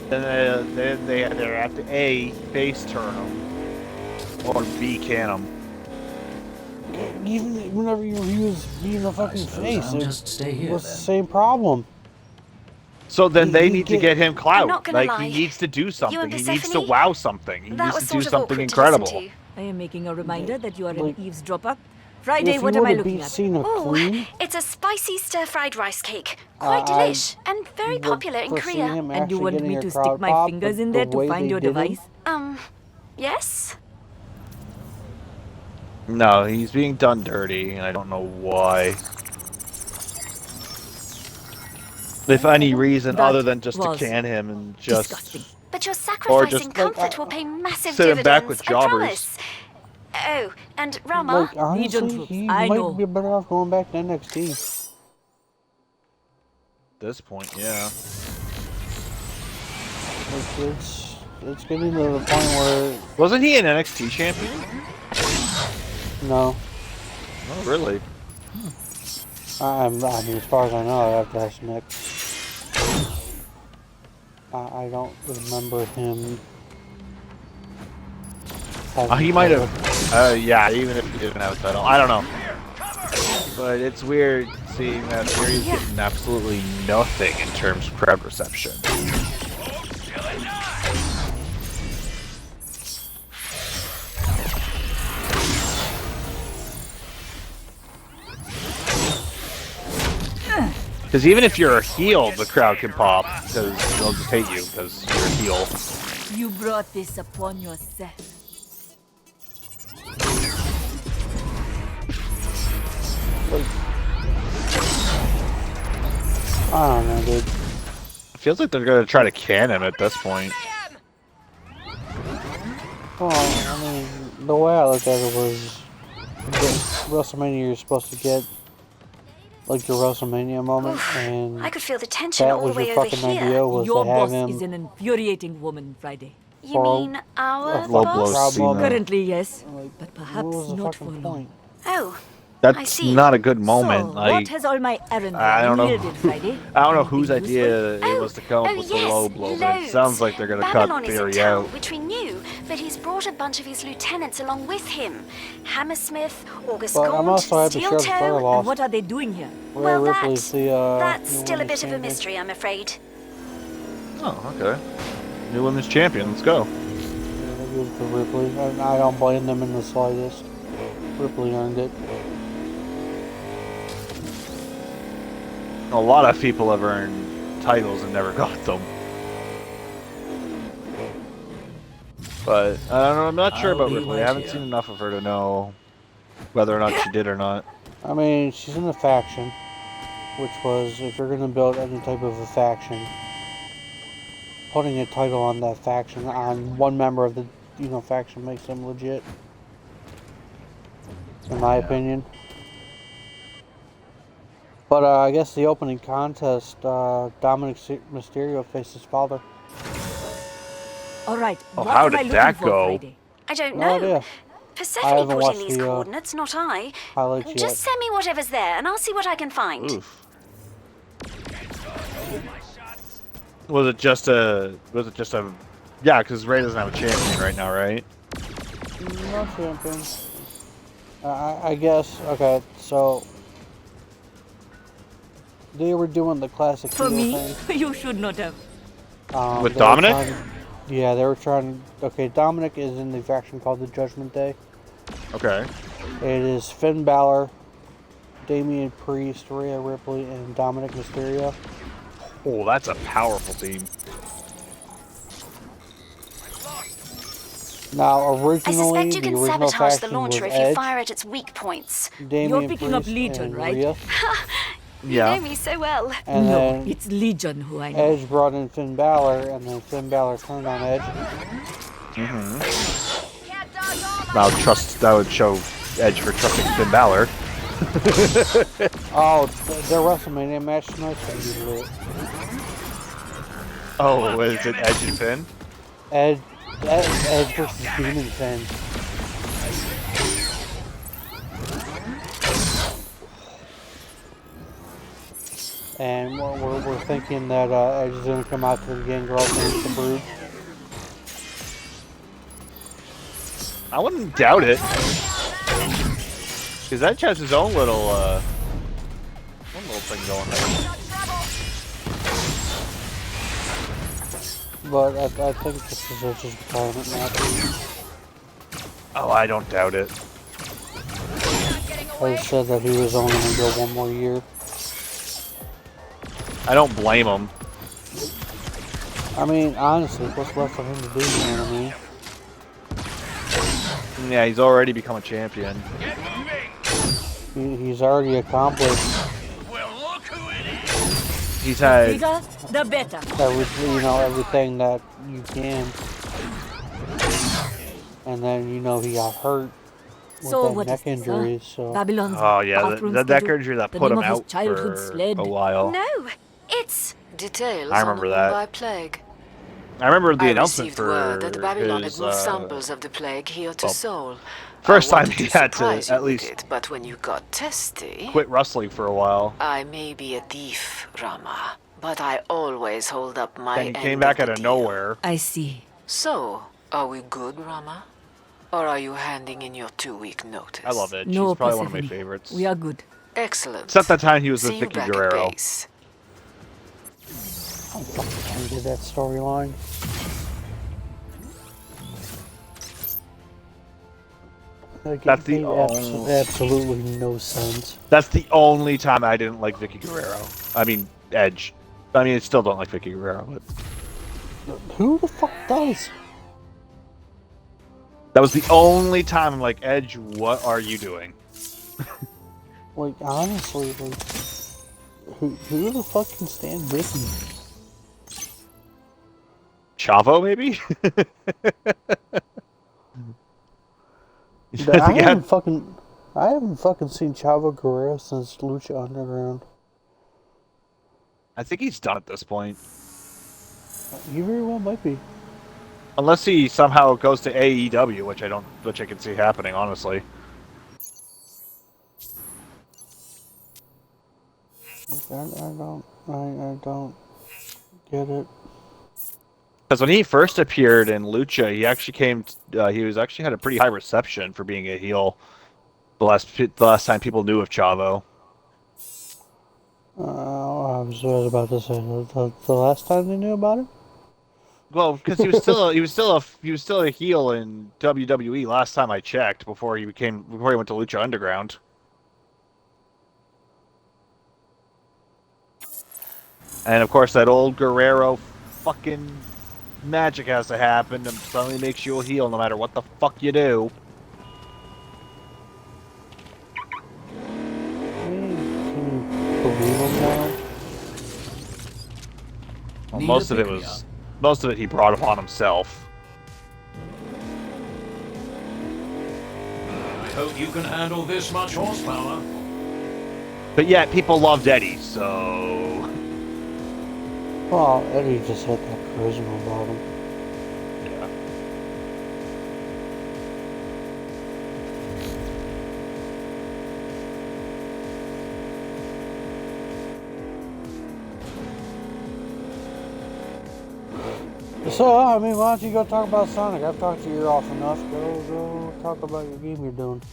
Then they have to A, face turn him, or B, can him. Even whenever he was being a fucking face, I'll it just stay here, was the then. same problem. So then they He need to get him I'm clout. not gonna Like, lie. he needs to do You something. and He needs to Persephone? wow something. He That needs was to do sort of something awkward to listen incredible. to. I am making a reminder that you are an Like, eavesdropper. Friday, If what he am I would've looking beat at? Cena Oh, clean, it's a spicy stir-fried rice cake. Quite I delish, and very would popular in foresee Korea. him And you actually want getting me a to crowd stick my pop, fingers but in the there to way find they your did him- device? Yes? No, he's being done dirty, and I don't know why. If any reason That other than just to was can him and just... disgusting. But your sacrificing just, comfort will pay massive sit him dividends, back with I jobbers. promise. Oh, and Rama, Like, honestly, troops, he I might know. be better off going back to NXT. At this point, yeah. Like, it's getting to the point where, Wasn't he an NXT champion? no. Oh, really? I mean, as far as I know, I have to ask Nick. I don't remember him. He might have. Yeah, even if he didn't have a title. I don't know. But it's weird seeing that Theory's getting absolutely nothing in terms of crowd reception. Because even if you're a heel, the crowd can pop, because they'll just hate you because you're a heel. You brought this upon yourself. I don't know, dude. It feels like they're going to try to can him at this point. Well, I mean, the way I looked at it was that WrestleMania you're supposed to get like your WrestleMania moment, Oof, and I could feel the tension that all the was way your over fucking here. idea, was Your to have boss him is an infuriating woman, Friday. You for mean our low blow boss? Cena. Currently, yes, but what perhaps was the not for fucking long. point? Oh, I That's see. not a good moment. So, what has all my errand I don't know. yielded, Friday? I don't know Anything whose useful? idea it was to come up Oh, with yes, the low blow, but it loads. sounds like they're gonna Babylon cut is in Barry town, out. which we knew, but he's brought a bunch of his lieutenants along with him. Hammersmith, August But I'm Gaunt, also happy Steel Sheriff Fire Toe. lost. And what are they doing here? Rhea Well, Ripley's that's new still a women's bit of a champion. mystery, I'm afraid. Oh, okay. New women's champion. Let's go. Yeah, they give it to Ripley, and I don't blame them in the slightest. Ripley earned it. A lot of people have earned titles and never got them. But I don't know. I'm not sure I'll about be Ripley. right I haven't here. seen enough of her to know whether or not she did or not. I mean, she's in a faction, which was, if you're going to build any type of a faction, putting a title on that faction, on one member of the, faction makes them legit. In my opinion. But I guess the opening contest, Dominic Mysterio faced his father. All right. Oh, what how am I did looking that for, go? Friday? I don't No know. idea. I Persephone haven't put in watched these the, coordinates, not I. highlights Just yet. send me whatever's there, and I'll see what I can find. Oof. Was it just a? Yeah, because Ray doesn't have a champion right now, right? No champion. I guess, okay, so they were doing the classic For heel me, thing. you should not have. With They were Dominic? yeah, they were trying. Okay, Dominic is in the faction called the Judgment Day. Okay. It is Finn Balor, Damian Priest, Rhea Ripley, and Dominic Mysterio. Oh, that's a powerful team. Now, I originally, suspect you the can original sabotage the faction launcher was if you Edge, fire at its weak points. Damian You're picking up Priest, Legion, and right? Rhea. You Yeah. know me so well. And No, then it's Legion who I know. Edge brought in Finn Balor, and then Finn Balor turned on Edge. Mm-hmm. That would show Edge for trusting Finn Balor. Oh, their WrestleMania match tonight's gonna be lit. Oh, is it Edge and Finn? Edge versus Demon Finn. And we're thinking that Edge is gonna come out to the Gangrel against the Brood. I wouldn't doubt it. Because Edge has his own little, thing going there. But I think this is Edge's retirement match. Oh, I don't doubt it. Edge said that he was only gonna go one more year. I don't blame him. I mean, honestly, what's left for him to do, you know what I mean? Yeah, he's already become a champion. He's already accomplished He's had... Bigger, the better. everything that you can. And then, he got hurt with So that what neck is this, injuries, huh? so... Babylon's Oh, yeah, bathroom the neck schedule? injury that The put name him of his out childhood for sled? a while. No, it's... Details I remember on the that. Mumbai plague. I remember the I announcement received for word that Babylon had his, moved samples of the plague here to well, Seoul. first I time wanted he had to surprise you at with least it, but when you got testy, quit wrestling for a while. I may be a thief, Rama, but I always hold up my Then he end came back of out the of deal. nowhere. I see. So, are we good, Rama? Or are you handing in your 2-week notice? I love it. No, She's probably one of my Persephone. favorites. We are good. Excellent. Except that time he was See with you Vicky back at Guerrero. base. I fucking hated that storyline. Like, That's it the made absolutely no sense. That's the only time I didn't like Vicky Guerrero. I mean, Edge. I mean, I still don't like Vicky Guerrero, but... Who the fuck does? That was the only time I'm like, Edge, what are you doing? Like, honestly, like... Who the fuck can stand Vicky? Chavo, maybe? I haven't fucking... I haven't fucking seen Chavo Guerrero since Lucha Underground. I think he's done at this point. He very well might be. Unless he somehow goes to AEW, which I can see happening, honestly. I don't get it. Because when he first appeared in Lucha, he actually he had a pretty high reception for being a heel. The last time people knew of Chavo. I was about to say the last time they knew about it. Well, because he was still a heel in WWE last time I checked before he went to Lucha Underground. And of course, that old Guerrero fucking magic has to happen and suddenly makes you a heel no matter what the fuck you do. Well, most of it he brought upon himself. I hope you can handle this much horsepower. But yet, people loved Eddie, so... Well, Eddie just had that charisma about him. Yeah. So, I mean, why don't you go talk about Sonic? I've talked your ear off enough. Go talk about your game you're doing.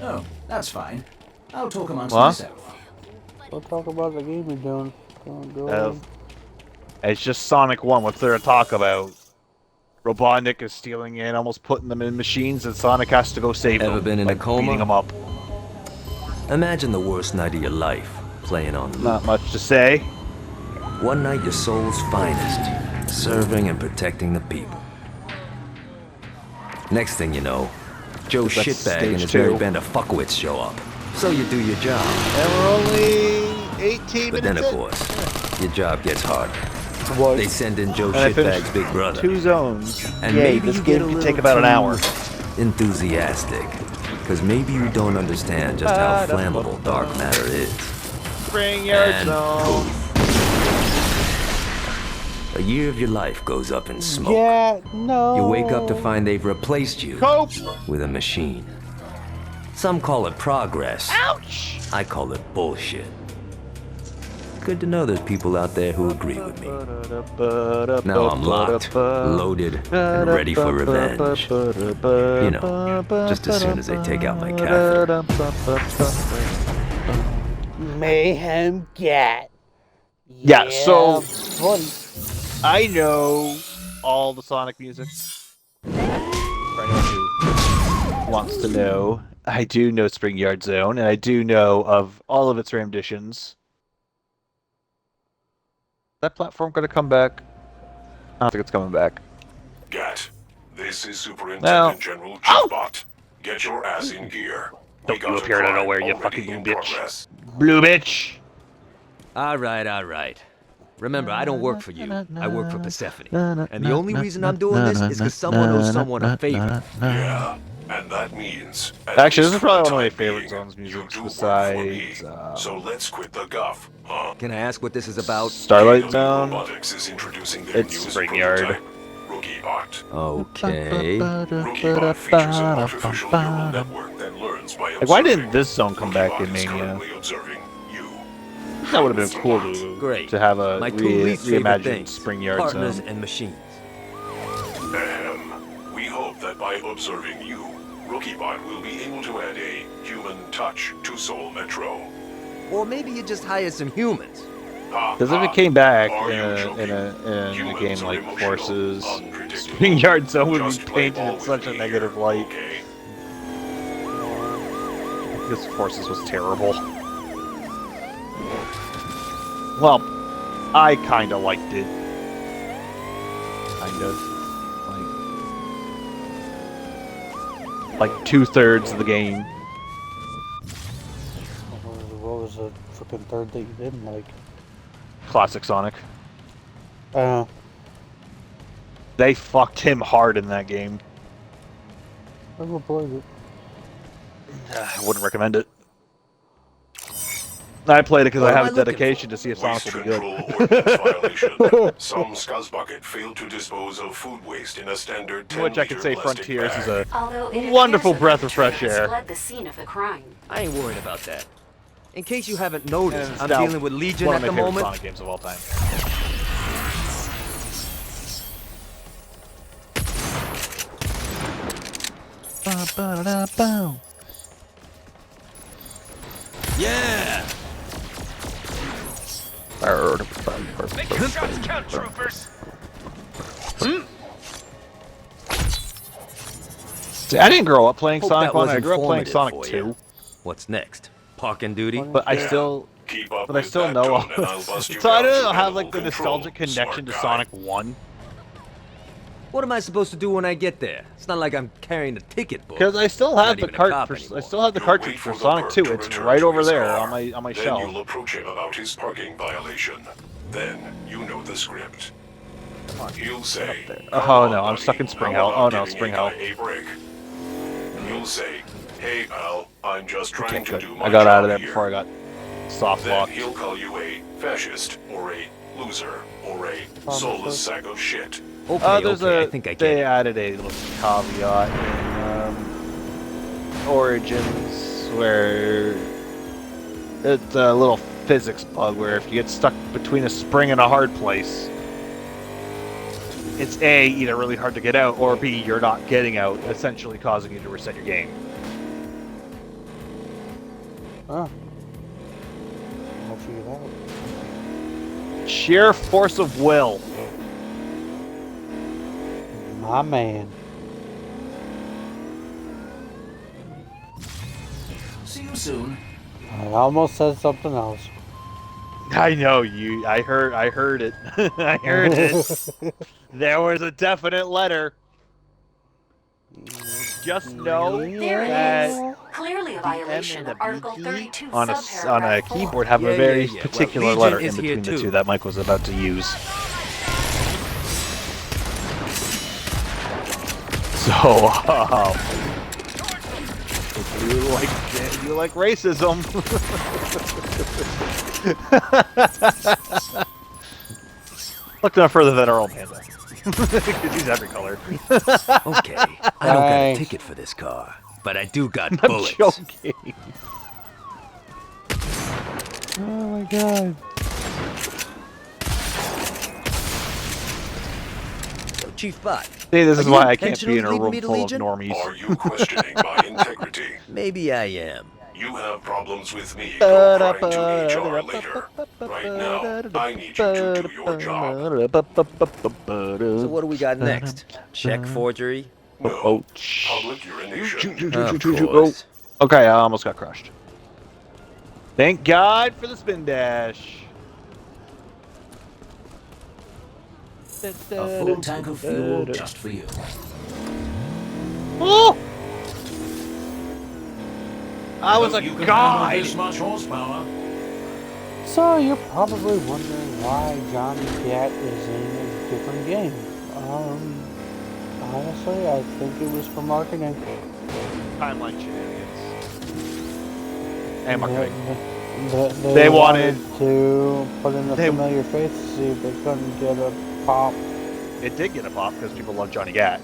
Oh, that's fine. I'll talk amongst myself. Go talk about the game you're doing. Go It's just Sonic 1. What's there to talk about? Robotnik is stealing in, almost putting them in machines, and Sonic has to go save them. Ever been in a coma? Beating them up. Imagine the worst night of your life, playing on loop. Not much to say. One night your soul's finest, serving and protecting the people. Next thing you know, Joe That's Shitbag stage and his 2. merry band of fuckwits show up. So you do your job. And we're only 18 But minutes then, of in. course, your job gets harder. What? They send in Joe And I finished Shitbag's big brother. 2 zones. And Yay, maybe this you game get a could little take about an hour. enthusiastic. Because maybe you don't understand just how flammable dark matter is. Spring Yard And Zone. A year of your life goes up in smoke. Yeah, no. You wake up to find they've replaced you with a machine. Some call it progress. Ouch! I call it bullshit. Good to know there's people out there who agree with me. Now I'm locked, loaded, and ready for revenge. You know, just as soon as they take out my catheter. Mayhem Gat. Yeah, so buddy. I know all the Sonic music. For anyone who wants to know, I do know Spring Yard Zone, and I do know of all of its renditions. Is that platform going to come back? I don't think it's coming back. Gat, this is Superintendent General Chipbot. Get your ass in gear. Don't you appear out of nowhere, you fucking blue bitch. Blue bitch! Alright. Remember, I don't work for you. I work for Persephone. And the only reason I'm doing this is because someone owes someone a favor. Yeah, and that means... Actually, this is probably one of my favorite zones music besides... So let's quit the guff, huh? Can I ask what this is about? Starlight Zone? Robotics is introducing their It's newest Spring Yard. prototype, Rookie Bot. Okay. Rookie Bot features an artificial neural network that learns by Like, why didn't this zone come back in Mania? observing you. That would have been cool to have a My two least favorite reimagined things, Spring Yard partners zone. and machines. Ahem. We hope that by observing you, RookieBot will be able to add a human touch to Soul Metro. Or maybe you just hire some humans. Because if it came back in a game like Forces, Spring Yard Zone would be painted in such a negative light. Because Forces was terrible. Well, I kind of liked it. Kind of. Like 2/3 of the game. What was the freaking third that you didn't like? Classic Sonic. They fucked him hard in that game. Never played it. I wouldn't recommend it. I played it because I have a dedication to see if Sonic will be good. Some Scuzzbucket failed to dispose of food waste in a standard 10 Which I could say Frontiers is a Although it wonderful appears breath the of fresh perpetrator has air. fled the scene of the crime. I ain't worried about that. In case you haven't noticed, And I'm now dealing with Legion one at of the my favorite moment. Sonic games of all time. Yeah! Make your shots count, troopers! See, I didn't grow up playing Hope Sonic that 1, was I grew up playing informative Sonic for you. 2. What's next? Parking duty? But I still know all so I don't have like the nostalgic connection to Sonic 1. What am I supposed to do when I get there? It's not like I'm carrying a ticket book. Because I still have Not the even a cop I still have the cartridge for Sonic 2. It's right over there on my Then shelf. you'll approach him about his parking violation. Then you know the script. He'll say, Oh no, I'm stuck in Spring Hell. Oh no, Spring Hell. a break. You'll say, hey pal, I'm just trying to do my I got out of job there before I got soft Then locked. he'll call you a fascist, or a loser, or a soulless sack of shit. They added a little caveat in Origins where it's a little physics bug where if you get stuck between a spring and a hard place, it's A, either really hard to get out, or B, you're not getting out, essentially causing you to reset your game. Oh. I'll figure it out. Sheer force of will. My man. See you soon. I almost said something else. I know you. I heard it. I heard it. There was a definite letter. Just know There it that is. Clearly a violation of Article 32, on a subparagraph 4. keyboard have a very particular Well, letter Legion in is here between the too. two that Mike was about to use. So, if you like racism, look no further than our old panda. Because he's every color. Okay, I don't got a ticket for this car, but I do got I'm bullets. joking. Oh my god. So, Chief Bot. See, this is are why you I can't be in a intentionally room leading me to full of Legion? normies. Are you questioning my integrity? Maybe I am. You have problems with me. Go crying to HR later. Right now, I need you to do your job. So what do we got next? Check forgery? No. Public urination. Of course. Okay, I almost got crushed. Thank God for the spin dash. A full tank of fuel just for you. Oh! I was a You can god! handle this much horsepower. So you're probably wondering why Johnny Gat is in a different game. Honestly, I think it was for marketing. Timeline shenanigans. And marketing. They wanted to put in a familiar face to see if they couldn't get a pop. It did get a pop because people love Johnny Gat.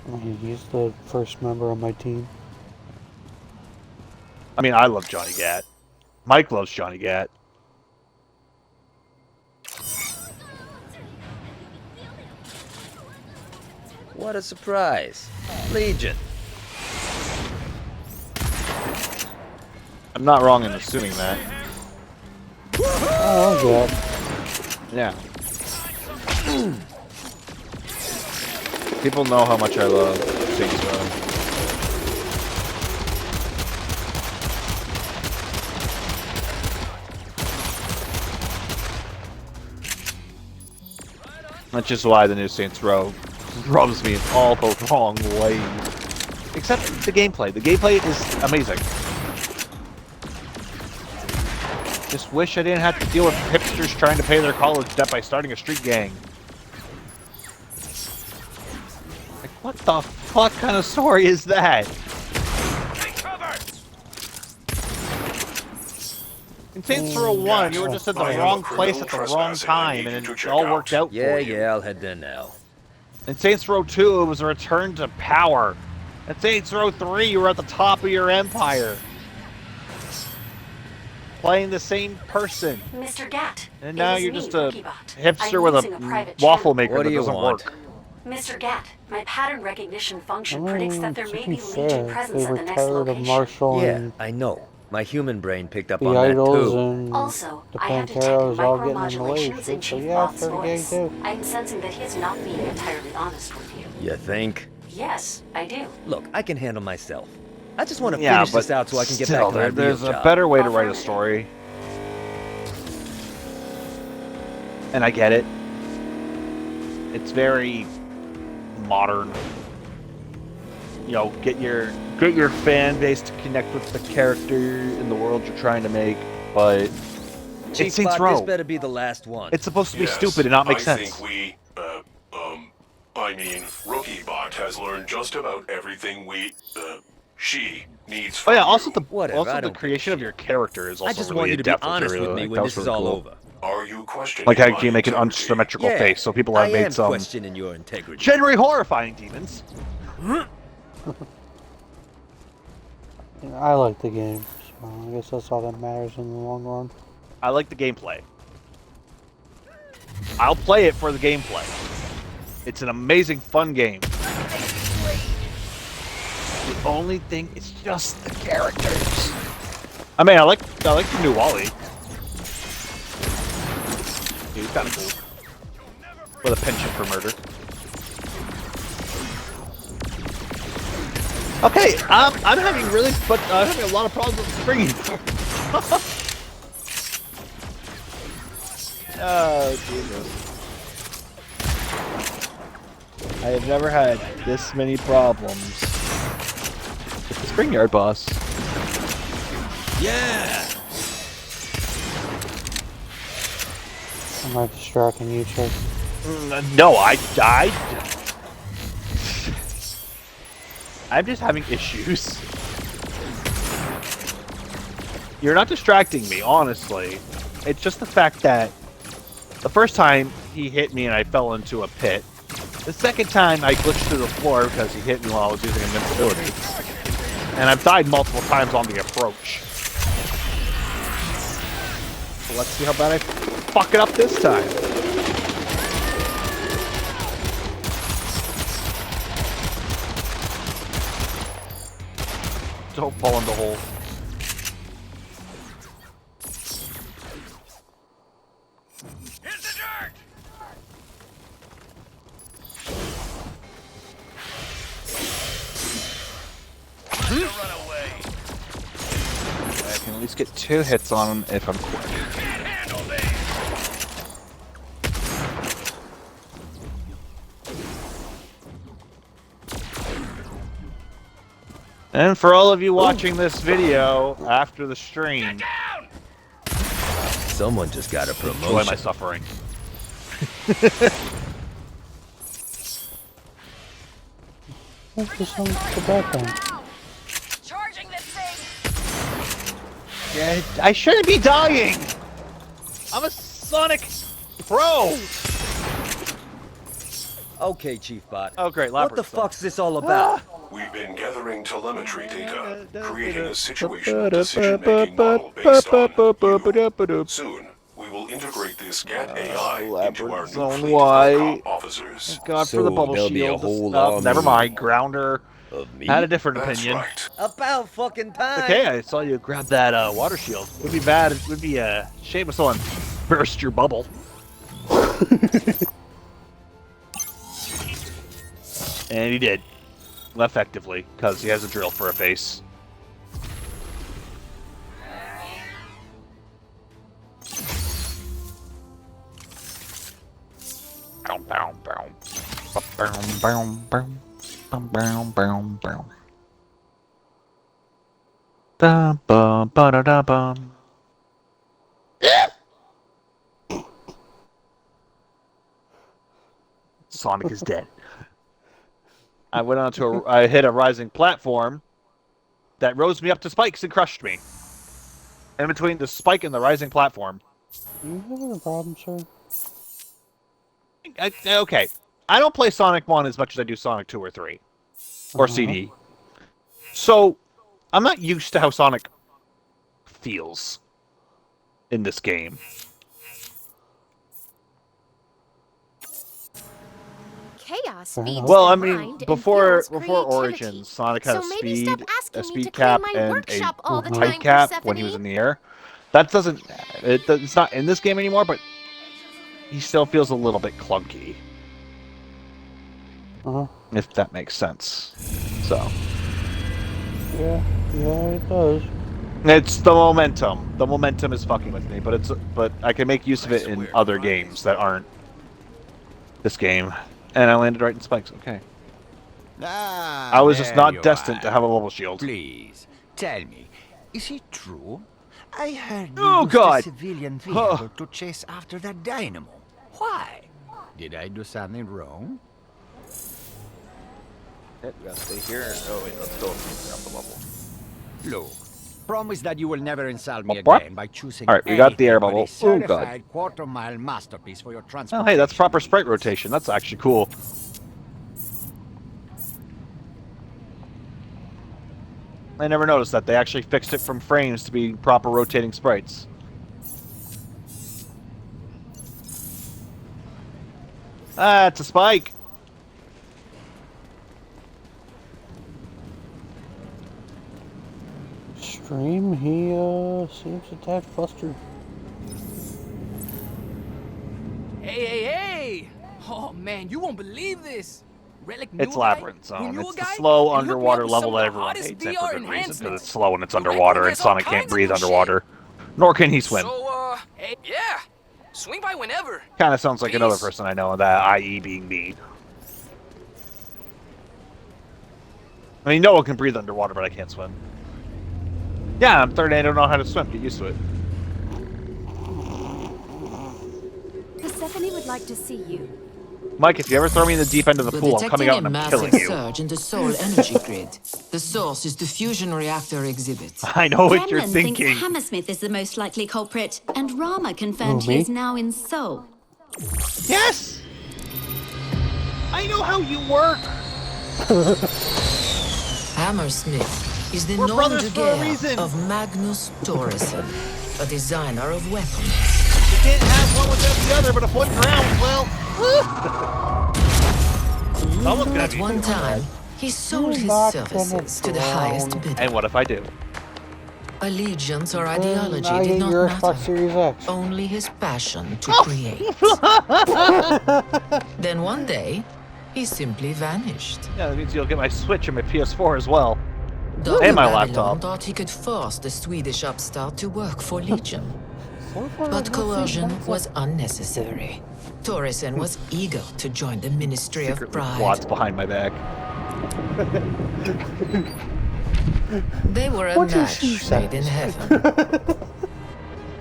I mean, he's the first member of my team. I mean, I love Johnny Gat. Mike loves Johnny Gat. What a surprise. Legion. I'm not wrong in assuming that. Oh, good. Yeah. People know how much I love Saints Row. That's just why the new Saints Row rubs me in all the wrong ways. Except the gameplay. The gameplay is amazing. Just wish I didn't have to deal with hipsters trying to pay their college debt by starting a street gang. Like, what the fuck kind of story is that? In Saints Row 1, you were just at the wrong place at the wrong time, and it all worked out for you. Yeah, I'll head there now. In Saints Row 2, it was a return to power. In Saints Row 3, you were at the top of your empire. Playing the same person. Mr. Gat. And now you're me, just a Rookiebot. hipster I'm with using a private waffle channel. maker that doesn't work. Mr. Gat, my pattern recognition function predicts that there To may be be Legion fair, presence they at the next retired of location. Marshall Yeah, and I know. My human brain picked up the on that Idols too. and Also, the I have detected Panteros all getting in micromodulations in Malaysia. So Chief yeah, Bob's it's fair game voice. too. I'm sensing that he's not being entirely honest with you. You think? Yes, I do. Look, I can handle myself. I just want to Yeah, finish but this out so I can get still, back to my there's real a job. better way to write a story. And I get it. It's very modern. You know, get your fan base to connect with the character in the world you're trying to make, but Chief it's Saints Bot, Row. this better be the last one. It's supposed to be Yes, stupid and not make I sense. think Rookiebot has learned just about everything she needs Oh from yeah, you. also the Whatever, I don't creation of your character is also I just really want you to be in-depth honest with material. me That when was this is really all cool. over. Are you questioning Like how my you can make an integrity? unsymmetrical Yeah, face, so people have I made am some questioning your integrity. generally horrifying demons. I like the game, so I guess that's all that matters in the long run. I like the gameplay. I'll play it for the gameplay. It's an amazing, fun game. The only thing is just the characters. I mean, I like the new Wally. He's kind of cool. With a penchant for murder. Okay, I'm having I'm having a lot of problems with springing. Oh, Jesus. I have never had this many problems with the spring yard boss. Yeah! Am I distracting you, Chuck? No, I'm just having issues. You're not distracting me, honestly. It's just the fact that the first time he hit me and I fell into a pit. The second time I glitched through the floor because he hit me while I was using invincibility. And I've died multiple times on the approach. So let's see how bad I fuck it up this time. Don't fall in the hole. I can at least get 2 hits on him if I'm quick. And for all of you watching this video after the stream, Someone just got a promotion. enjoy my suffering. What's this on the background? Yeah, I shouldn't be dying! I'm a Sonic Pro! Okay, Chief Bot. Oh, great, What the fuck's this all about? We've been gathering telemetry data, creating a situational decision-making model based on you. Soon, we will integrate this GAT AI into our new Zone fleet Y. of cop officers. God for the bubble there'll be a shield. whole Never army mind, Grounder me? had a different That's opinion. right. About fucking time. Okay, I saw you grab that water shield. Would be bad. It would be a shame if someone burst your bubble. And he did. Effectively, because he has a drill for a face. Bow, bow, bow. Bow, bow, bow. Bow, bow, bow. Da, ba, ba, da, da, bum. Sonic is dead. I went onto I hit a rising platform that rose me up to spikes and crushed me. In between the spike and the rising platform. You having a problem, sir? Okay. I don't play Sonic 1 as much as I do Sonic 2 or 3. Or CD. So, I'm not used to how Sonic feels in this game. Chaos feeds Well, I the mean, mind and before fuels Origins, Sonic had So maybe stop asking a me speed to clean cap my and workshop all the a time, height cap when Persephone. he was in the air. That doesn't... It's not in this game anymore, but he still feels a little bit clunky. If that makes sense. So. Yeah, it does. It's the momentum. The momentum is fucking with me, but I can make use of it in other games that aren't this game. And I landed right in spikes. Okay. I was just not destined to have a level shield. Please, tell me, is it true? I heard Oh, you used God. a civilian vehicle to chase after that dynamo. Why? Did I do something wrong? We gotta stay here. Oh wait, let's go up the level. Look, promise that you will never insult me What? again by choosing Alright, we got the air anything but bubble. a Oh, God. certified quarter-mile masterpiece for your transport. Oh, hey, that's proper sprite rotation. That's actually cool. I never noticed that. They actually fixed it from frames to be proper rotating sprites. Ah, it's a spike. Stream, he seems a tad flustered. Hey! Oh man, you won't believe this. Relic knew It's a guy Labyrinth who Zone. knew It's a the guy slow and hooked me underwater up with some level of that the everyone hottest hates, and VR for good reason, because enhancements. it's slow and it's The record underwater, and has all Sonic can't kinds of breathe new shit. underwater. Nor can he swim. So, hey, yeah. Swing by whenever. Kind of sounds like another Peace. person I know, that IE being me. I mean, Noah can breathe underwater, but I can't swim. Yeah, I'm 30, I don't know how to swim. Get used to it. Persephone would like to see you. Mike, if you ever throw me in the deep end of the We're pool, I'm coming out detecting and a I'm massive killing you. surge in the soul energy grid. The source is the fusion reactor exhibit. I know what you're Gremlin thinking. thinks Hammersmith is the most likely culprit, and Rama confirmed Who, he me? is now in Seoul. Yes! I know how you work! Hammersmith is the We're nom brothers de for a guerre reason. of Magnus Thoresen, a designer of weapons. You can't have one without the other, but if one drowns, well... Someone's gonna At be one time, he sold his services to the highest bidder. And what if I do? Allegiance or ideology I did get not your matter. Xbox Series X. Only his passion to create. Then one day, he simply vanished. Yeah, that means you'll get my Switch and my PS4 as well. Dr. And my Babylon laptop. thought he could force the Swedish upstart to work for Legion. But coercion was unnecessary. Thoresen was eager to join the Ministry of Pride. Plots behind my back. They were a What did match she say? made in heaven.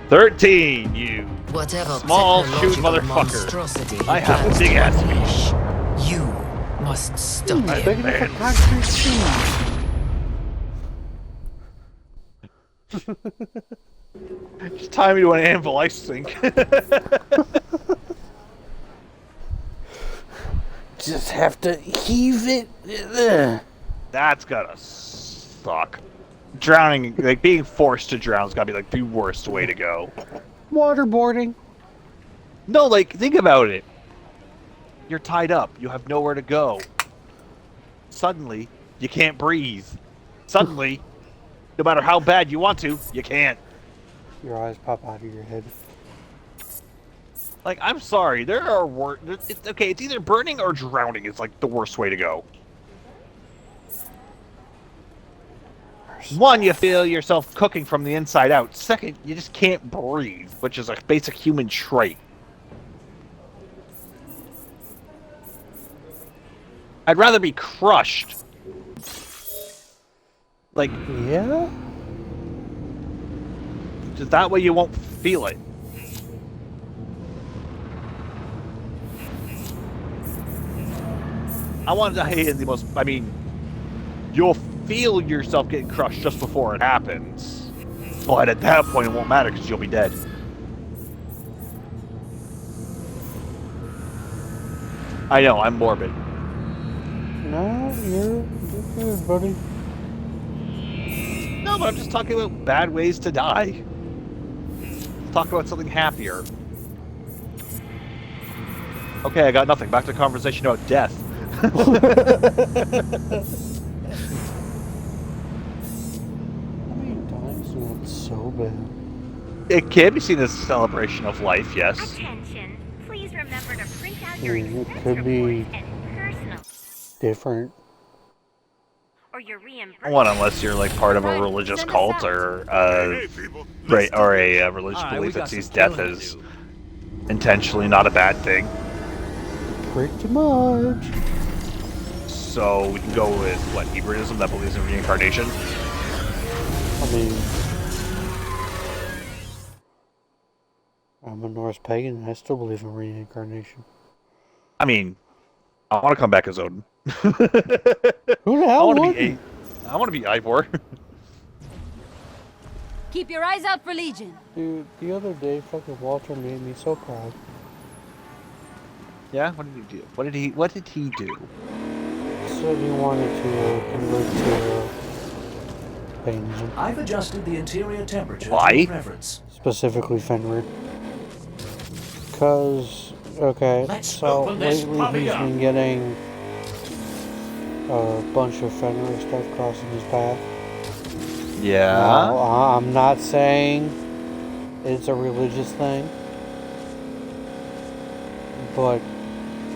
13, you Whatever small shoot technological motherfucker. monstrosity he I have plans a big to ass. unleash, you must stop him. Man. Just tie me to an anvil, I sink. Just have to heave it. Ugh. That's gotta suck. Drowning, like being forced to drown is gotta be like the worst way to go. Waterboarding. No, like, think about it. You're tied up. You have nowhere to go. Suddenly, you can't breathe. Suddenly, no matter how bad you want to, you can't. Your eyes pop out of your head. Like, I'm sorry, there are worse. Okay, it's either burning or drowning is like the worst way to go. One, you feel yourself cooking from the inside out. Second, you just can't breathe, which is a basic human trait. I'd rather be crushed. Like, yeah? Just that way you won't feel it. I want to die in the most. I mean, you'll feel yourself getting crushed just before it happens, but at that point it won't matter because you'll be dead. I know, I'm morbid. No, you're good, buddy. No, but I'm just talking about bad ways to die. Talk about something happier. Okay, I got nothing. Back to conversation about death. Dying's not so bad. It can be seen as a celebration of life, yes. Attention. Please remember to print out your It expense could be reports and personal different. or your reimbursement. One, unless you're like part of a religious cult or a religious belief that sees death as intentionally not a bad thing. Pretty much. So we can go with what, Hebraism that believes in reincarnation? I mean, I'm a Norse pagan and I still believe in reincarnation. I mean, I want to come back as Odin. Who the hell I wouldn't? I want to be Ivor. Keep your eyes out for Legion. Dude, the other day, fucking Walter made me so proud. Yeah, what did he do? What did he do? Said he wanted to convert to paganism. I've adjusted the interior temperature Why? to your preference. Specifically Fenrir. Cause, okay, so lately he's been getting a bunch of Fenrir stuff crossing his path. Yeah. Now, I'm not saying it's a religious thing, but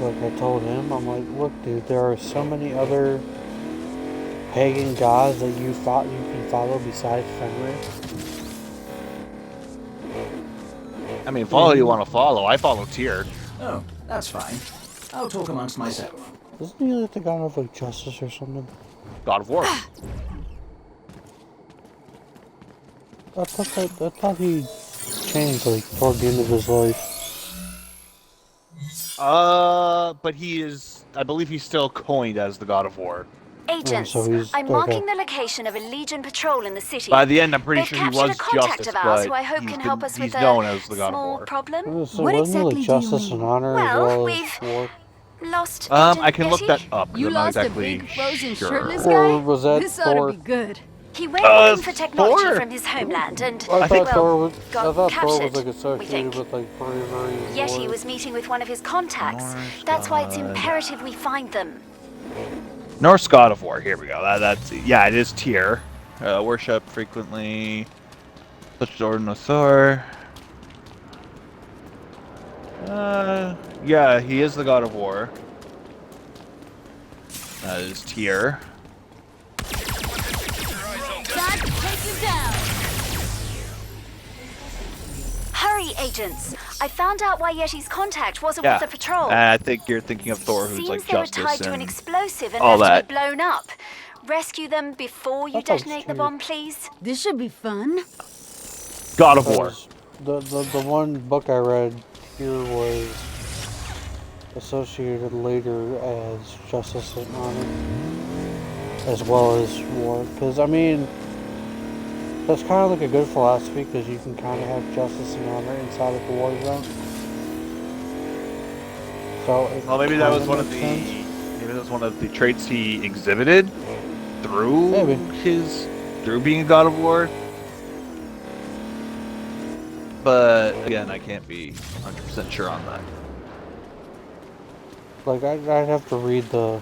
like I told him, I'm like, look, dude, there are so many other pagan gods that you can follow besides Fenrir. I mean, follow you want to follow. I follow Tyr. Oh, that's fine. I'll talk amongst myself. Isn't he like the god of like justice or something? God of War. I thought he changed like toward the end of his life. But he is, I believe he's still coined as the God of War. Agents, so he's- I'm okay. marking the location of a Legion patrol in the city. By the end, I'm pretty They've sure he captured was a contact Justice, of ours but who I hope can help us with he's known as a the God of small War. problem. So What wasn't exactly it do like you justice mean? and honor Well, as well we've as war? lost I Agent can look Betty. that up. 'Cause You I'm not lost a exactly big frozen sure. shirtless Or guy? was that This ought Thor? to be good. He went looking for technology Thor? from his homeland and, I thought Thor was, got I thought Thor captured, was like we associated think. with like bravery and Yet he war. was meeting with one of his contacts. That's why it's imperative we find them. Norse God of War. Here we go. That's yeah. It is Tyr. Worship frequently. Such Odin of Thor. Yeah, he is the God of War. That is Tyr. God, take him down. Hurry, agents! I found out why Yeti's contact wasn't Yeah. with the patrol. I think you're thinking of Thor, who's Seems like they were Justice tied to an and explosive and all left to that. be blown up. Rescue them before you That sounds detonate the true. bomb, please. This should be fun. God of War. Because the one book I read here was associated later as justice and honor, as well as war. Because I mean, that's kind of like a good philosophy because you can kind of have justice and honor inside of the war zone. So Well, maybe that was one of makes the sense. maybe that was one of the traits he exhibited through through being a God of War. But again, I can't be 100% sure on that. Like I'd have to read the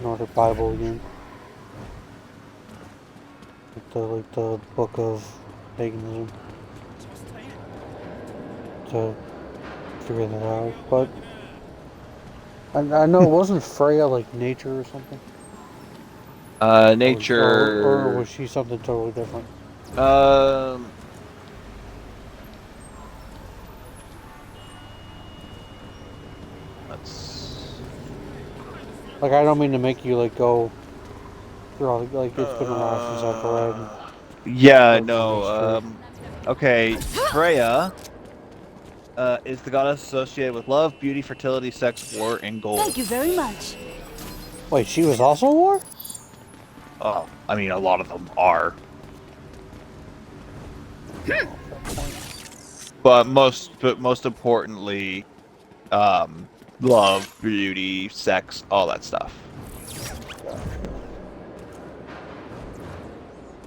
Nordic Bible again. Like the book of paganism to figure that out. But I know it wasn't Freya like nature or something. Nature. Or was she something totally different? Like I don't mean to make you like go through all like it's been a while since I've read. Yeah, no. Okay, Freya is the goddess associated with love, beauty, fertility, sex, war, and gold. Thank you very much. Wait, she was also war? Oh, I mean, a lot of them are. But most importantly, love, beauty, sex, all that stuff.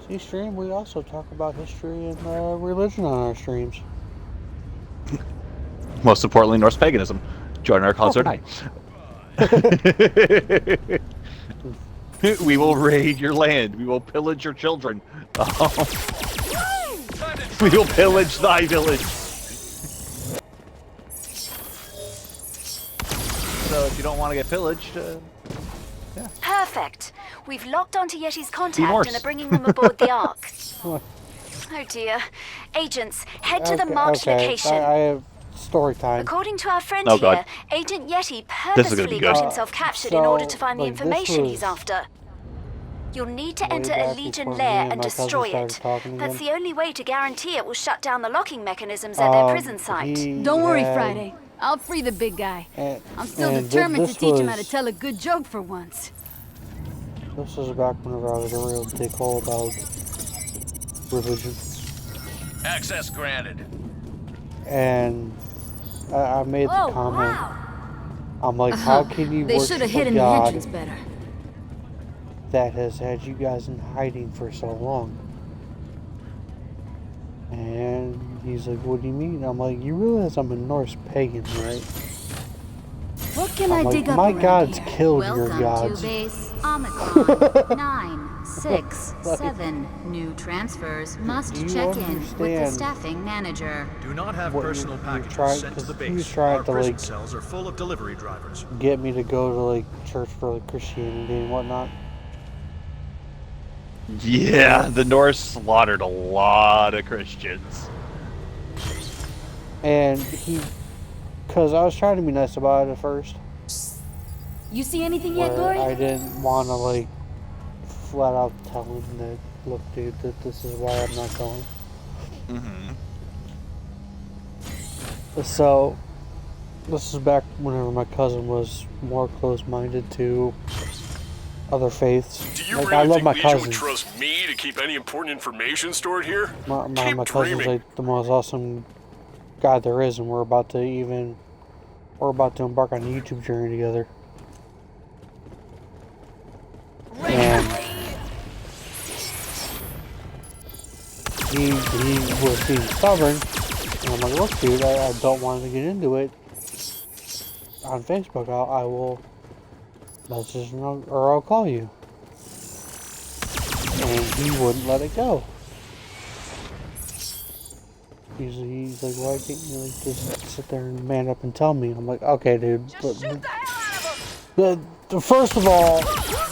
See, stream, we also talk about history and religion on our streams. Most importantly, Norse paganism. Join our cause or die. We will raid your land. We will pillage your children. We will pillage thy village. So if you don't want to get pillaged, yeah. Perfect. We've locked onto Yeti's Be contact Norse. and are bringing them aboard the Ark. Oh dear. Agents, head to the marked location. I have story time. According to our friend Oh, here, God. Agent Yeti This is gonna be purposefully good. got himself captured in So, order to find the like, this information he's was after. You'll need to way enter a back Legion before me lair and and my cousin destroy started it. talking That's again. the only way to guarantee it will shut down the locking mechanisms at their prison site. Don't worry, had- Friday. I'll free the big guy. I'm still and determined to this teach him how to was- tell a good joke for once. This was back whenever I was a real dickhole about religion. Access granted. And I made the Oh, comment. wow. I'm like, how can you They worship should have a hidden the God entrance better. that has had you guys in hiding for so long? And he's like, what do you mean? I'm like, you realize I'm a Norse pagan, right? What can I'm I like, dig up my around gods here? killed your Welcome gods. to base Omicron 967. New transfers must Do you check in with the understand staffing manager. Do not have what personal you're packages trying- sent to 'cause the he was base. trying Our to, prison like, cells are full of delivery drivers. get me to go to like church for like Christianity and whatnot. Yeah, the Norse slaughtered a lot of Christians. And because I was trying to be nice about it at first, You see anything yet, where Gory? I didn't want to like flat out tell him that, look, dude, that this is why I'm not going. Mm-hmm. So, this is back whenever my cousin was more close-minded to other faiths. Do you Like, really I love think my Legion would cousins. trust me to keep any important information stored here? My Keep cousin's dreaming. like the most awesome guy there is, and we're about to embark on a YouTube journey together. And he was being stubborn, and I'm like, look, dude, I don't want to get into it on Facebook. I will message him or I'll call you. And he wouldn't let it go. He's like, why can't you like just sit there and man up and tell me? I'm like, okay, dude. First of all,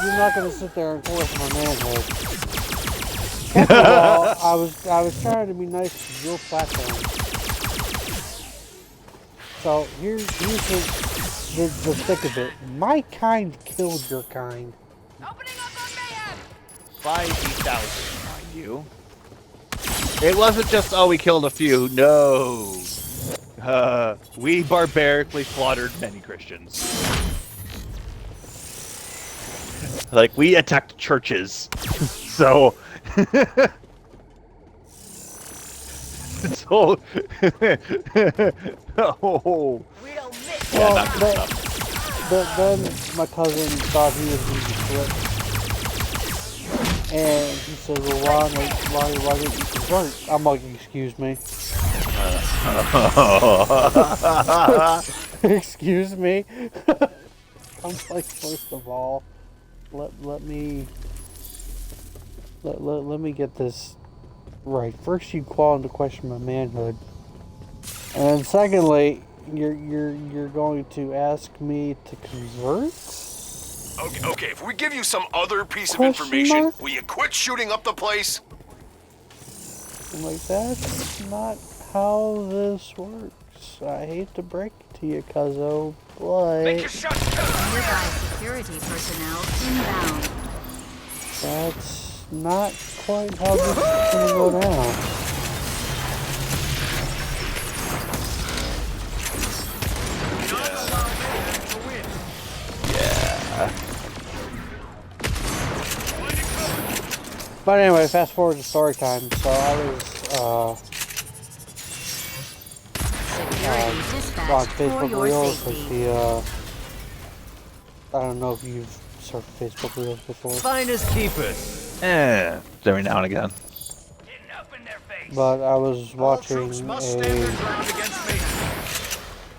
you're not gonna sit there and force my manhood. Second of all, I was trying to be nice to your platform. So here's the thick of it. My kind killed your kind. 50,000, mind you. It wasn't just, oh, we killed a few. No. We barbarically slaughtered many Christians. Like, we attacked churches. So... so... oh. Well, then my cousin thought he was going to flip. And he said, well, why didn't you convert? I'm like, excuse me. Excuse me? I'm like, first of all, let me get this right. First you call into question my manhood. And then secondly, you're going to ask me to convert? Okay, if we give you some other piece of Question information, mark? will you quit shooting up the place? I'm like, that's not how this works. I hate to break it to you, cuzzo, but Nearby security personnel inbound. that's not quite how this is gonna go down. But anyway, fast forward to story time. So I was on Facebook Reels, like the I don't know if you've surfed Facebook Reels before. Finders keepers. Every now and again. But I was watching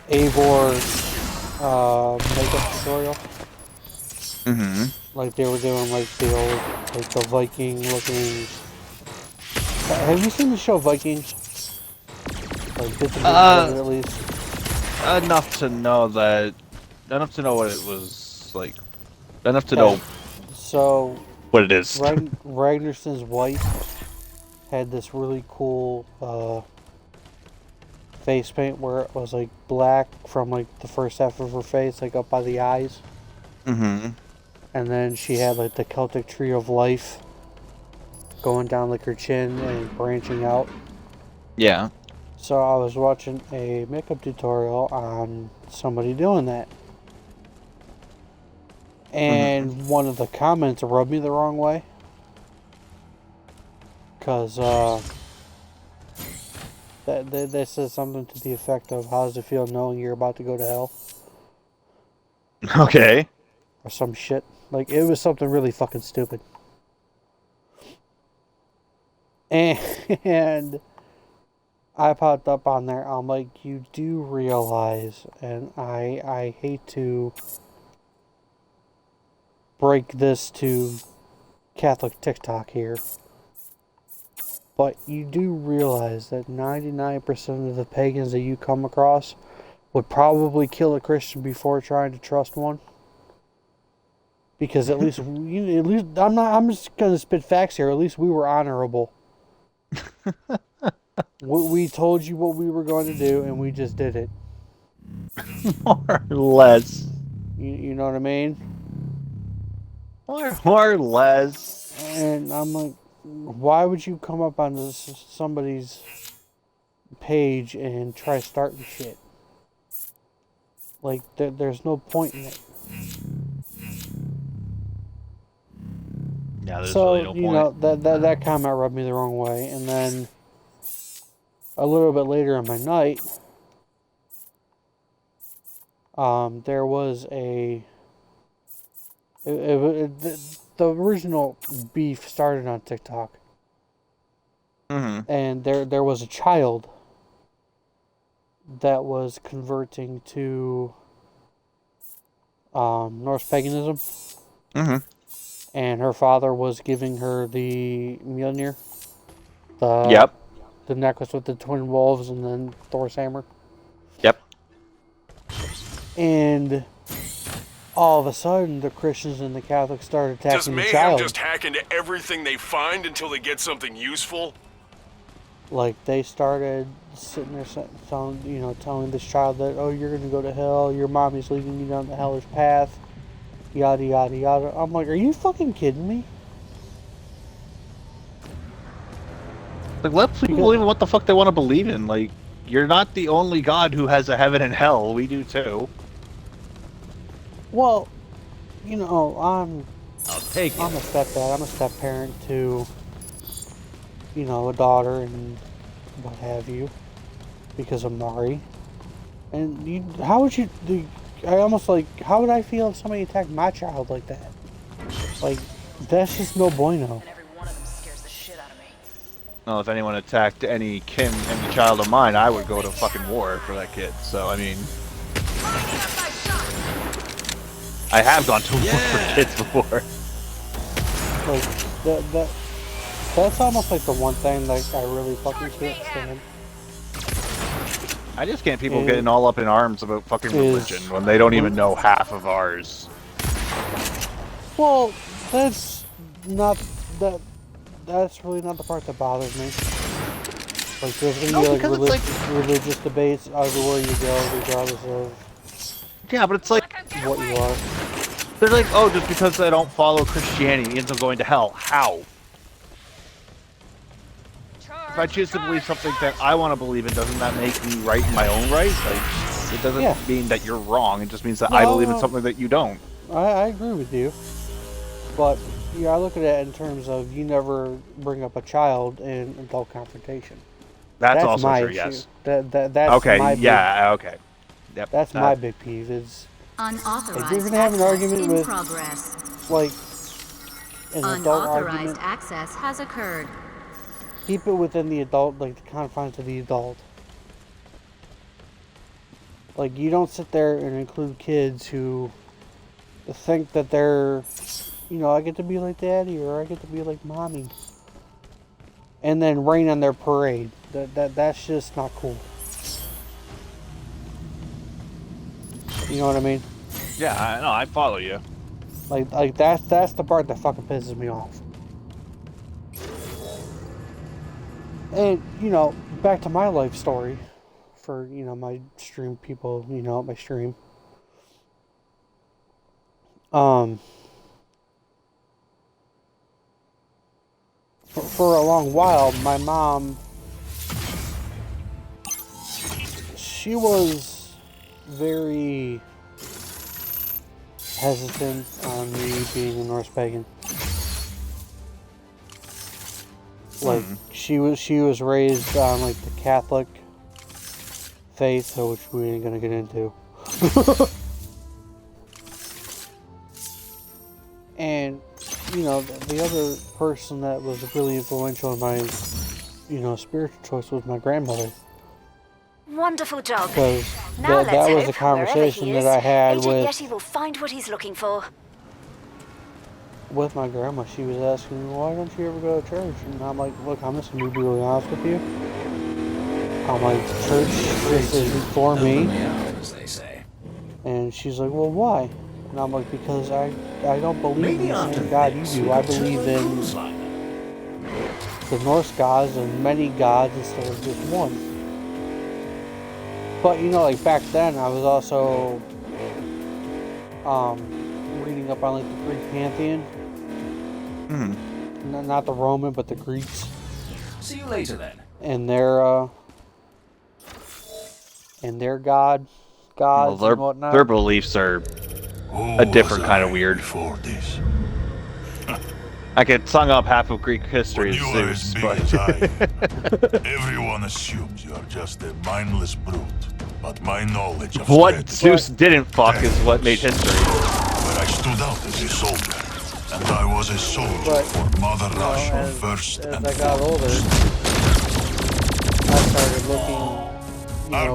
Eivor makeup tutorial. Mm-hmm. Like they were doing like the old, like the Viking looking. Have you seen the show Vikings? Like bits and pieces of it at least. Enough to know what it was like. Enough to know. So. What it is. Ragnarson's wife had this really cool face paint where it was like black from like the first half of her face, like up by the eyes. Mm-hmm. And then she had like the Celtic tree of life going down like her chin and branching out. Yeah. So I was watching a makeup tutorial on somebody doing that. And one of the comments rubbed me the wrong way. Because that says something to the effect of, how does it feel knowing you're about to go to hell? Okay. Or some shit. Like, it was something really fucking stupid. And I popped up on there. I'm like, you do realize, and I hate to break this to Catholic TikTok here, but you do realize that 99% of the pagans that you come across would probably kill a Christian before trying to trust one. Because at least I'm just gonna spit facts here. At least we were honorable. We told you what we were going to do, and we just did it. More or less. You know what I mean? More or less. And I'm like, why would you come up on somebody's page and try starting shit? Like, there's no point in it. Yeah, there's so, really no point. You know, that comment rubbed me the wrong way. And then a little bit later in my night, there was the original beef started on TikTok. Mm-hmm. And there was a child that was converting to Norse paganism. Mm-hmm. And her father was giving her the Mjolnir. The necklace with the twin wolves and then Thor's hammer. Yep. And all of a sudden, the Christians and the Catholics started attacking Does the mayhem child. just hack into everything they find until they get something useful? Like, they started sitting there telling this child that, oh, you're going to go to hell, your mommy's leading you down the hellish path, yada, yada, yada. I'm like, are you fucking kidding me? Like, let people believe in what the fuck they want to believe in. Like, you're not the only God who has a heaven and hell. We do too. Well, you know, I'm a stepdad. I'm a step-parent to, you know, a daughter and what have you, because of Mari. And how would you do? How would I feel if somebody attacked my child like that? Like, that's just no bueno. No, if anyone attacked any child of mine, I would go to fucking war for that kid. So, I mean, I have gone to war for kids before. Like, that's almost like the one thing that I really fucking can't stand. I just can't people getting all up in arms about fucking religion when they don't even know half of ours. Well, that's really not the part that bothers me. Like, there's gonna be like religious debates everywhere you go, regardless of yeah, but it's like what you are. They're like, oh, just because I don't follow Christianity means I'm going to hell. How? If I choose to believe something that I want to believe in, doesn't that make me right in my own right? Like, it doesn't mean that you're wrong. It just means that I believe in something that you don't. I agree with you, but I look at it in terms of you never bring up a child in adult confrontation. That's also my true, issue. yes. That's okay, my yeah, okay. Yep. That's my big peeve. Is Unauthorized if you're gonna have an argument in with, progress. like, an adult Unauthorized argument, access has occurred. keep it within the adult, like the confines of the adult. Like, you don't sit there and include kids who think that they're, I get to be like daddy or I get to be like mommy, and then rain on their parade. That's just not cool. You know what I mean? Yeah, I know. I follow you. Like that's the part that fucking pisses me off. And back to my life story for my stream people, at my stream. For a long while, my mom, she was very hesitant on me being a Norse pagan. Like, she was raised on like the Catholic faith, so which we ain't gonna get into. And the other person that was really influential in my spiritual choice was my grandmother. Wonderful job. Because Now that let's was hope, the conversation wherever he that I is, had Agent Yeti will find what he's looking for. with my grandma. She was asking me, why don't you ever go to church? And I'm like, look, I'm just going to be really honest with you. I'm like, church just isn't for me. As they say. And she's like, well, why? And I'm like, because I don't believe in the same God you do. I believe in the Norse gods and many gods instead of just one. But like back then, I was also reading up on like the Greek pantheon. Not the Roman, but the Greeks. See you later then. And their gods and whatnot. Their beliefs are a different kind of weird. This? I get sung up half of Greek history as Zeus, but Everyone assumes you are just a mindless brute, but my knowledge of what Zeus didn't fuck is what made history. But I stood out as a soldier, and I was a soldier for Mother Russia first and I got older, I started looking,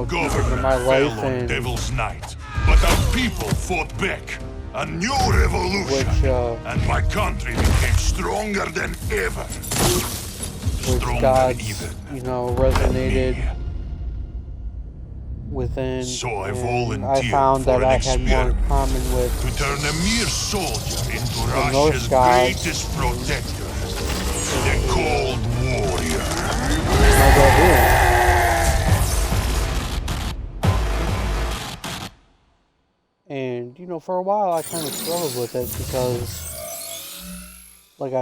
deeper into my life fell on and Devil's Night, but our people fought back. A new revolution, and my country became stronger than ever. Which gods, resonated within. So I and volunteered I found for that an I had more in experiment common with to turn a mere soldier into the Norse Russia's gods. greatest protector, the Cold Warrior. How's that doing? And for a while I kind of struggled with it because, like,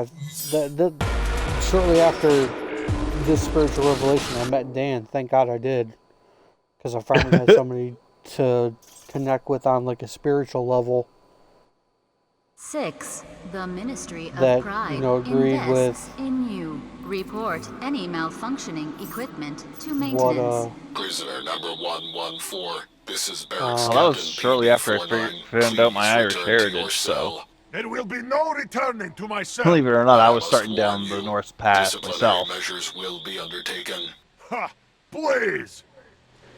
shortly after this spiritual revelation, I met Dan. Thank God I did, because I finally had somebody to connect with on like a spiritual level. 6. The Ministry of That, Pride agreed invests with in you. Report any malfunctioning equipment to maintenance. Prisoner number 114. This is Barracks Well, that was shortly after I found out my Irish heritage, so. There will be no returning to my cell. Believe it or not, I was starting down the Norse path myself. Measures will be undertaken. Ha! Please!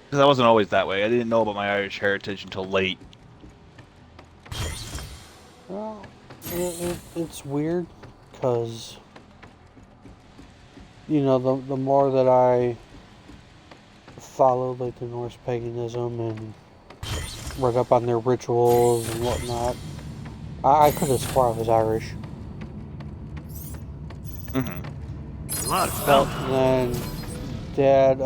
Because I wasn't always that way. I didn't know about my Irish heritage until late. Well, it's weird, because, the more that I followed like the Norse paganism and read up on their rituals and whatnot, I could have swore I was Irish. A lot of But then Dad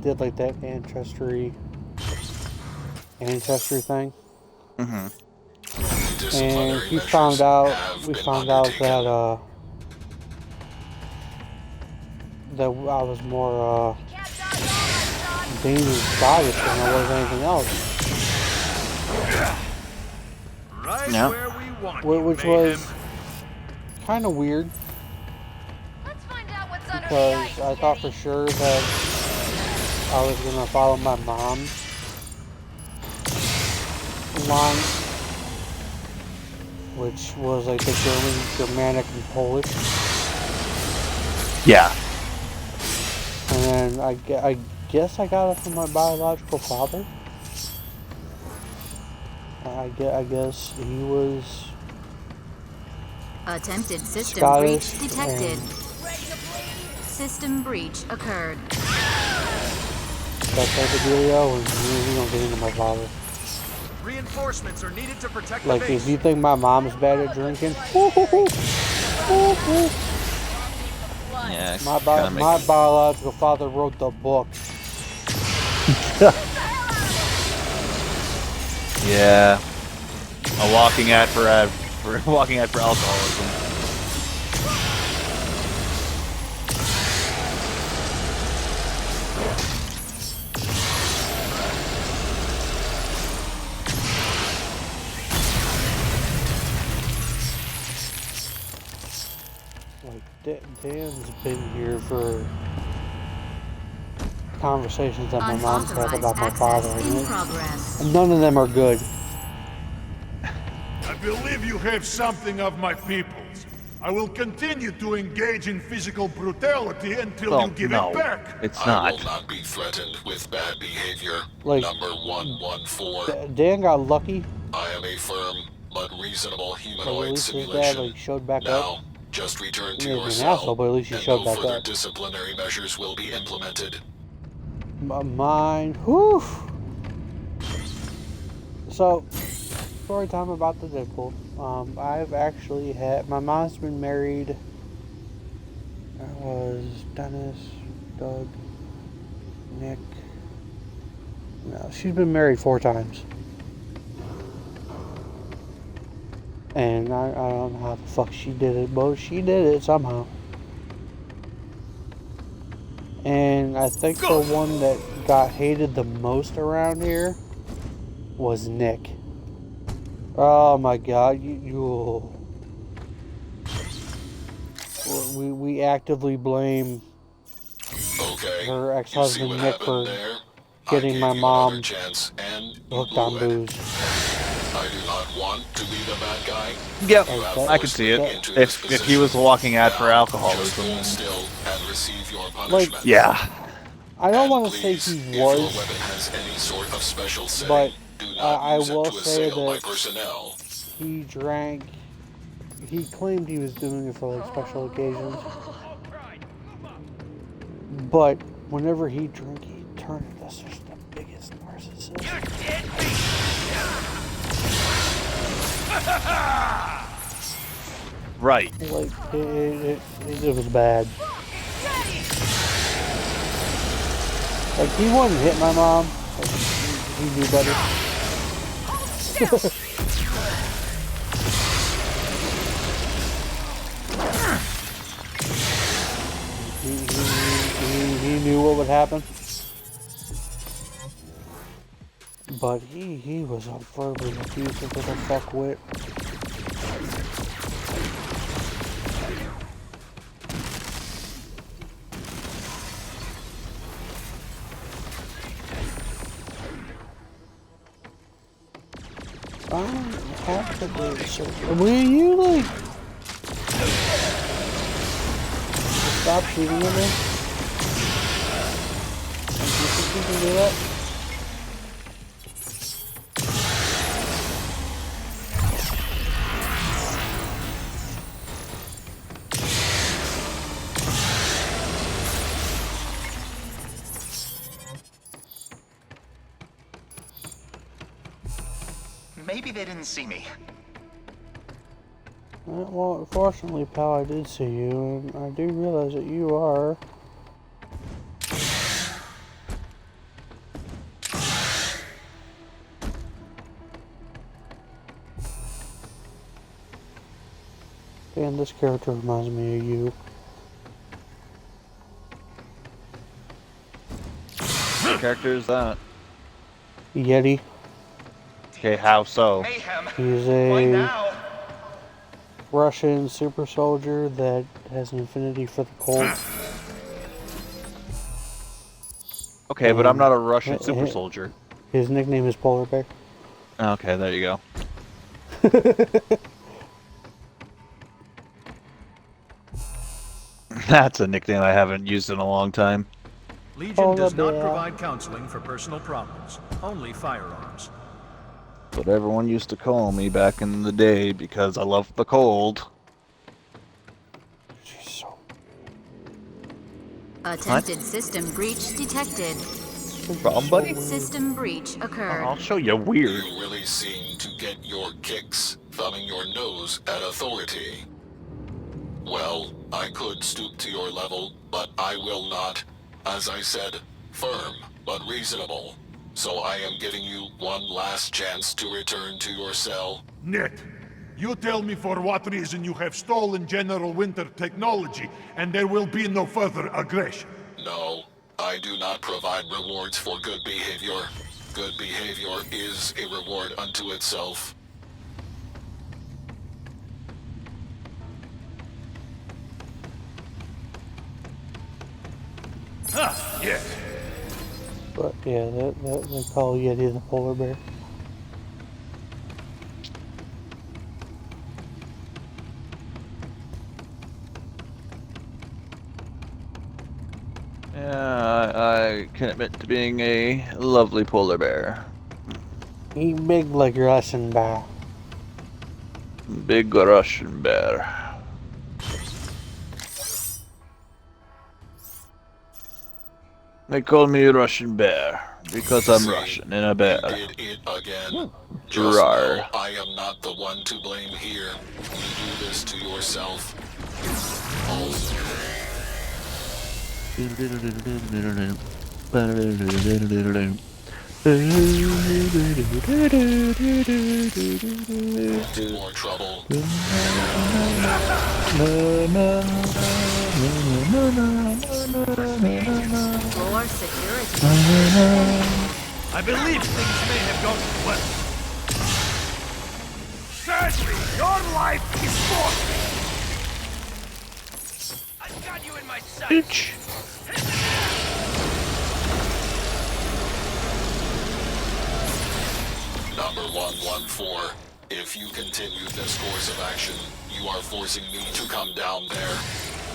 did like that ancestry thing. And we found out that that I was more dangerous Scottish than I was anything else. Right Yeah. where we want which you, was kind of weird because I thought for sure that I was gonna follow my mom's line, which was like the German, Germanic, and Polish. Yeah. And then I guess I got it from my biological father. I guess he was Attempted system Scottish breach detected. and System breach occurred. that type of dealio, and we don't get into my father. Reinforcements are needed to protect the Like, base. if you think my mom's bad at drinking, Yeah. my biological father wrote the book. Yeah. A walking ad for alcoholism. Like, Dan's been here for conversations that my mom's had about my father, and none of them are good. I believe you have something of my people's. I will continue to engage in physical brutality until you give it back. It's I not. will not be threatened with bad behavior. Like, Number 114. Dan got lucky. I am a firm but reasonable At humanoid least his dad simulation. like showed back Now, up. just return He to may your be an cell, asshole, but at least he and showed no back further up. disciplinary measures will be implemented. My mind, whew. So, story time about the Deadpool. I've actually had, my mom's been married. That was Dennis, Doug, Nick. No, she's been married 4 times. And I don't know how the fuck she did it, but she did it somehow. And I think the one that got hated the most around here was Nick. Oh my god, we actively blame her ex-husband Nick for getting my mom hooked on booze. I do not want to be the bad guy. Yep, I can see it. If he was a walking ad for alcoholism. Still and receive your Like, punishment. Yeah. I don't want to say he was, Has any sort of special but setting, I will say assail my that personnel. he drank. He claimed he was doing it for like special occasions, but whenever he drank, he turned into just the biggest narcissist. Right. Like it was bad. Like, he wouldn't hit my mom. Like, he knew better. he knew what would happen. But he was a verbally abusive little fuckwit. Will you, like, stop shooting at me? Do you think you can do that? Maybe they didn't see me. Well, fortunately, pal, I did see you, and I do realize that you are... And this character reminds me of you. What character is that? Yeti. Okay, how so? He's a Russian super soldier that has an affinity for the cold. Okay, but I'm not a Russian super soldier. His nickname is Polar Bear. Okay, there you go. That's a nickname I haven't used in a long time. Legion does not provide counseling for personal problems, only firearms. But everyone used to call me back in the day because I love the cold. Attempted system breach detected. Problem, buddy? System breach occurred. I'll show you weird. You really seem to get your kicks thumbing your nose at authority. Well, I could stoop to your level, but I will not. As I said, firm, but reasonable. So I am giving you one last chance to return to your cell. Net, you tell me for what reason you have stolen General Winter technology, and there will be no further aggression. No, I do not provide rewards for good behavior. Good behavior is a reward unto itself. Ah, yes. But yeah, they call Yeti the Polar Bear. Yeah, I can admit to being a lovely polar bear. He big like Russian bear. Big Russian bear. They call me Russian bear because I'm Russian and a bear. You did it again. Just Rar. know I am not the one to blame here. You do this to yourself. Also. Do more trouble. Floor security. I believe things may have gone well. Sadly, your life is forfeit. I've got you in my sights. Number 114. If you continue this course of action, you are forcing me to come down there.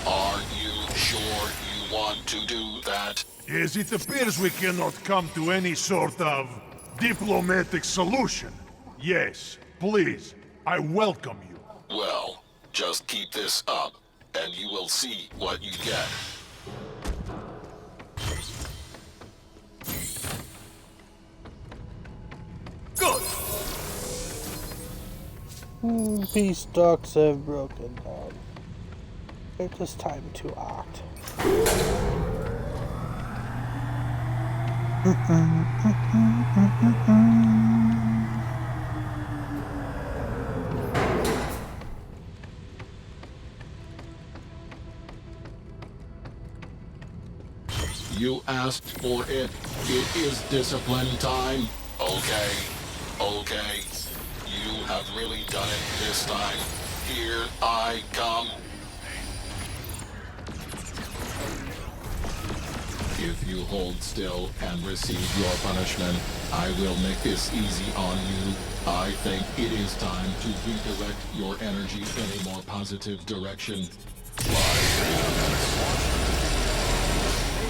Are you sure you want to do that? Yes, it appears we cannot come to any sort of diplomatic solution. Yes, please, I welcome you. Well, just keep this up, and you will see what you get. Good! Peace ducks have broken down. It is time to act. You asked for it. It is discipline time. Okay. Okay. You have really done it this time. Here I come. If you hold still and receive your punishment, I will make this easy on you. I think it is time to redirect your energy in a more positive direction. They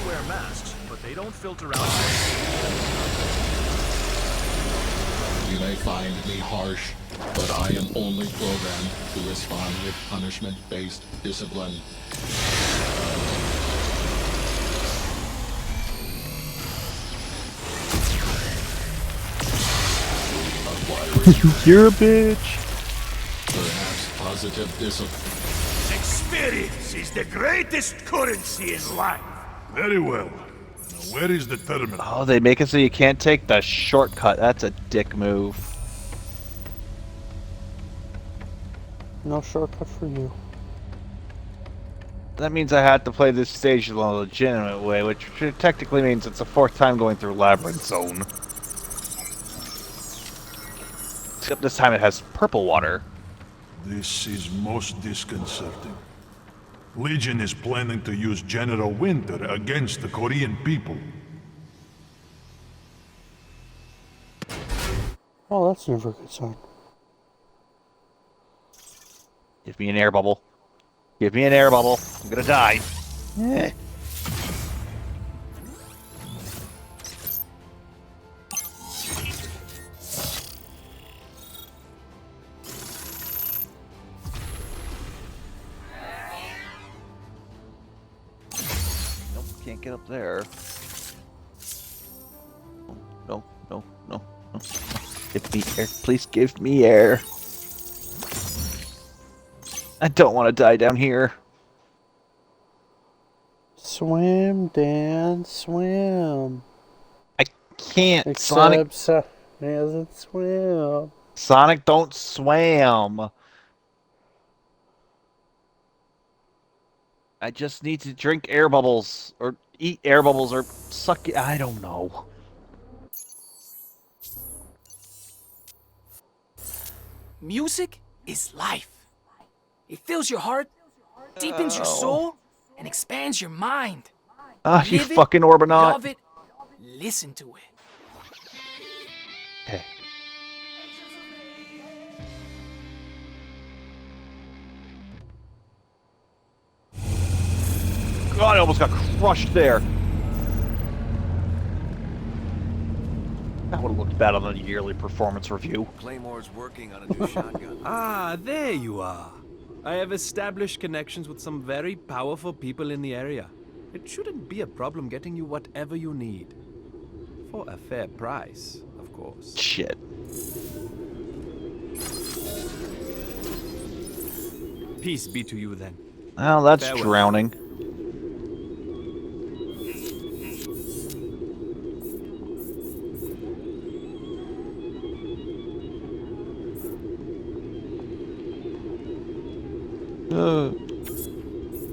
wear masks, but they don't filter out. You may find me harsh, but I am only programmed to respond with punishment-based discipline. You're a bitch. Perhaps positive discipline. Experience is the greatest currency in life. Very well. Now, where is the terminal? Oh, they make it so you can't take the shortcut. That's a dick move. No shortcut for you. That means I had to play this stage in a legitimate way, which technically means it's the fourth time going through Labyrinth Zone. Except this time it has purple water. This is most disconcerting. Legion is planning to use General Winter against the Korean people. Oh, that's never a good sign. Give me an air bubble. Give me an air bubble. I'm gonna die. Nope, can't get up there. No, no, no, no. Give me air. Please give me air. I don't want to die down here. Swim, Dan, swim. I can't. Except Sonic doesn't swim. Sonic don't swim. I just need to drink air bubbles or eat air bubbles or suck it. I don't know. Music is life. It fills your heart, deepens your soul, and expands your mind. Ah, you Live it, fucking Orbanaut. love it, listen to it. Okay. God, I almost got crushed there. That would have looked bad on the yearly performance review. Claymore's working on a new shotgun. Ah, there you are. I have established connections with some very powerful people in the area. It shouldn't be a problem getting you whatever you need. For a fair price, of course. Shit. Peace be to you then. Well, that's Farewell. drowning.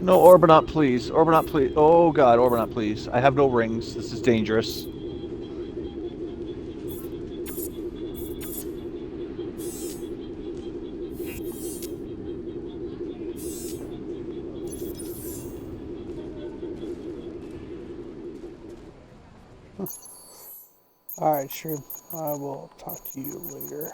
No, Orbanaut, please. Orbanaut, please. Oh, God, Orbanaut, please. I have no rings. This is dangerous. Alright, sure. I will talk to you later.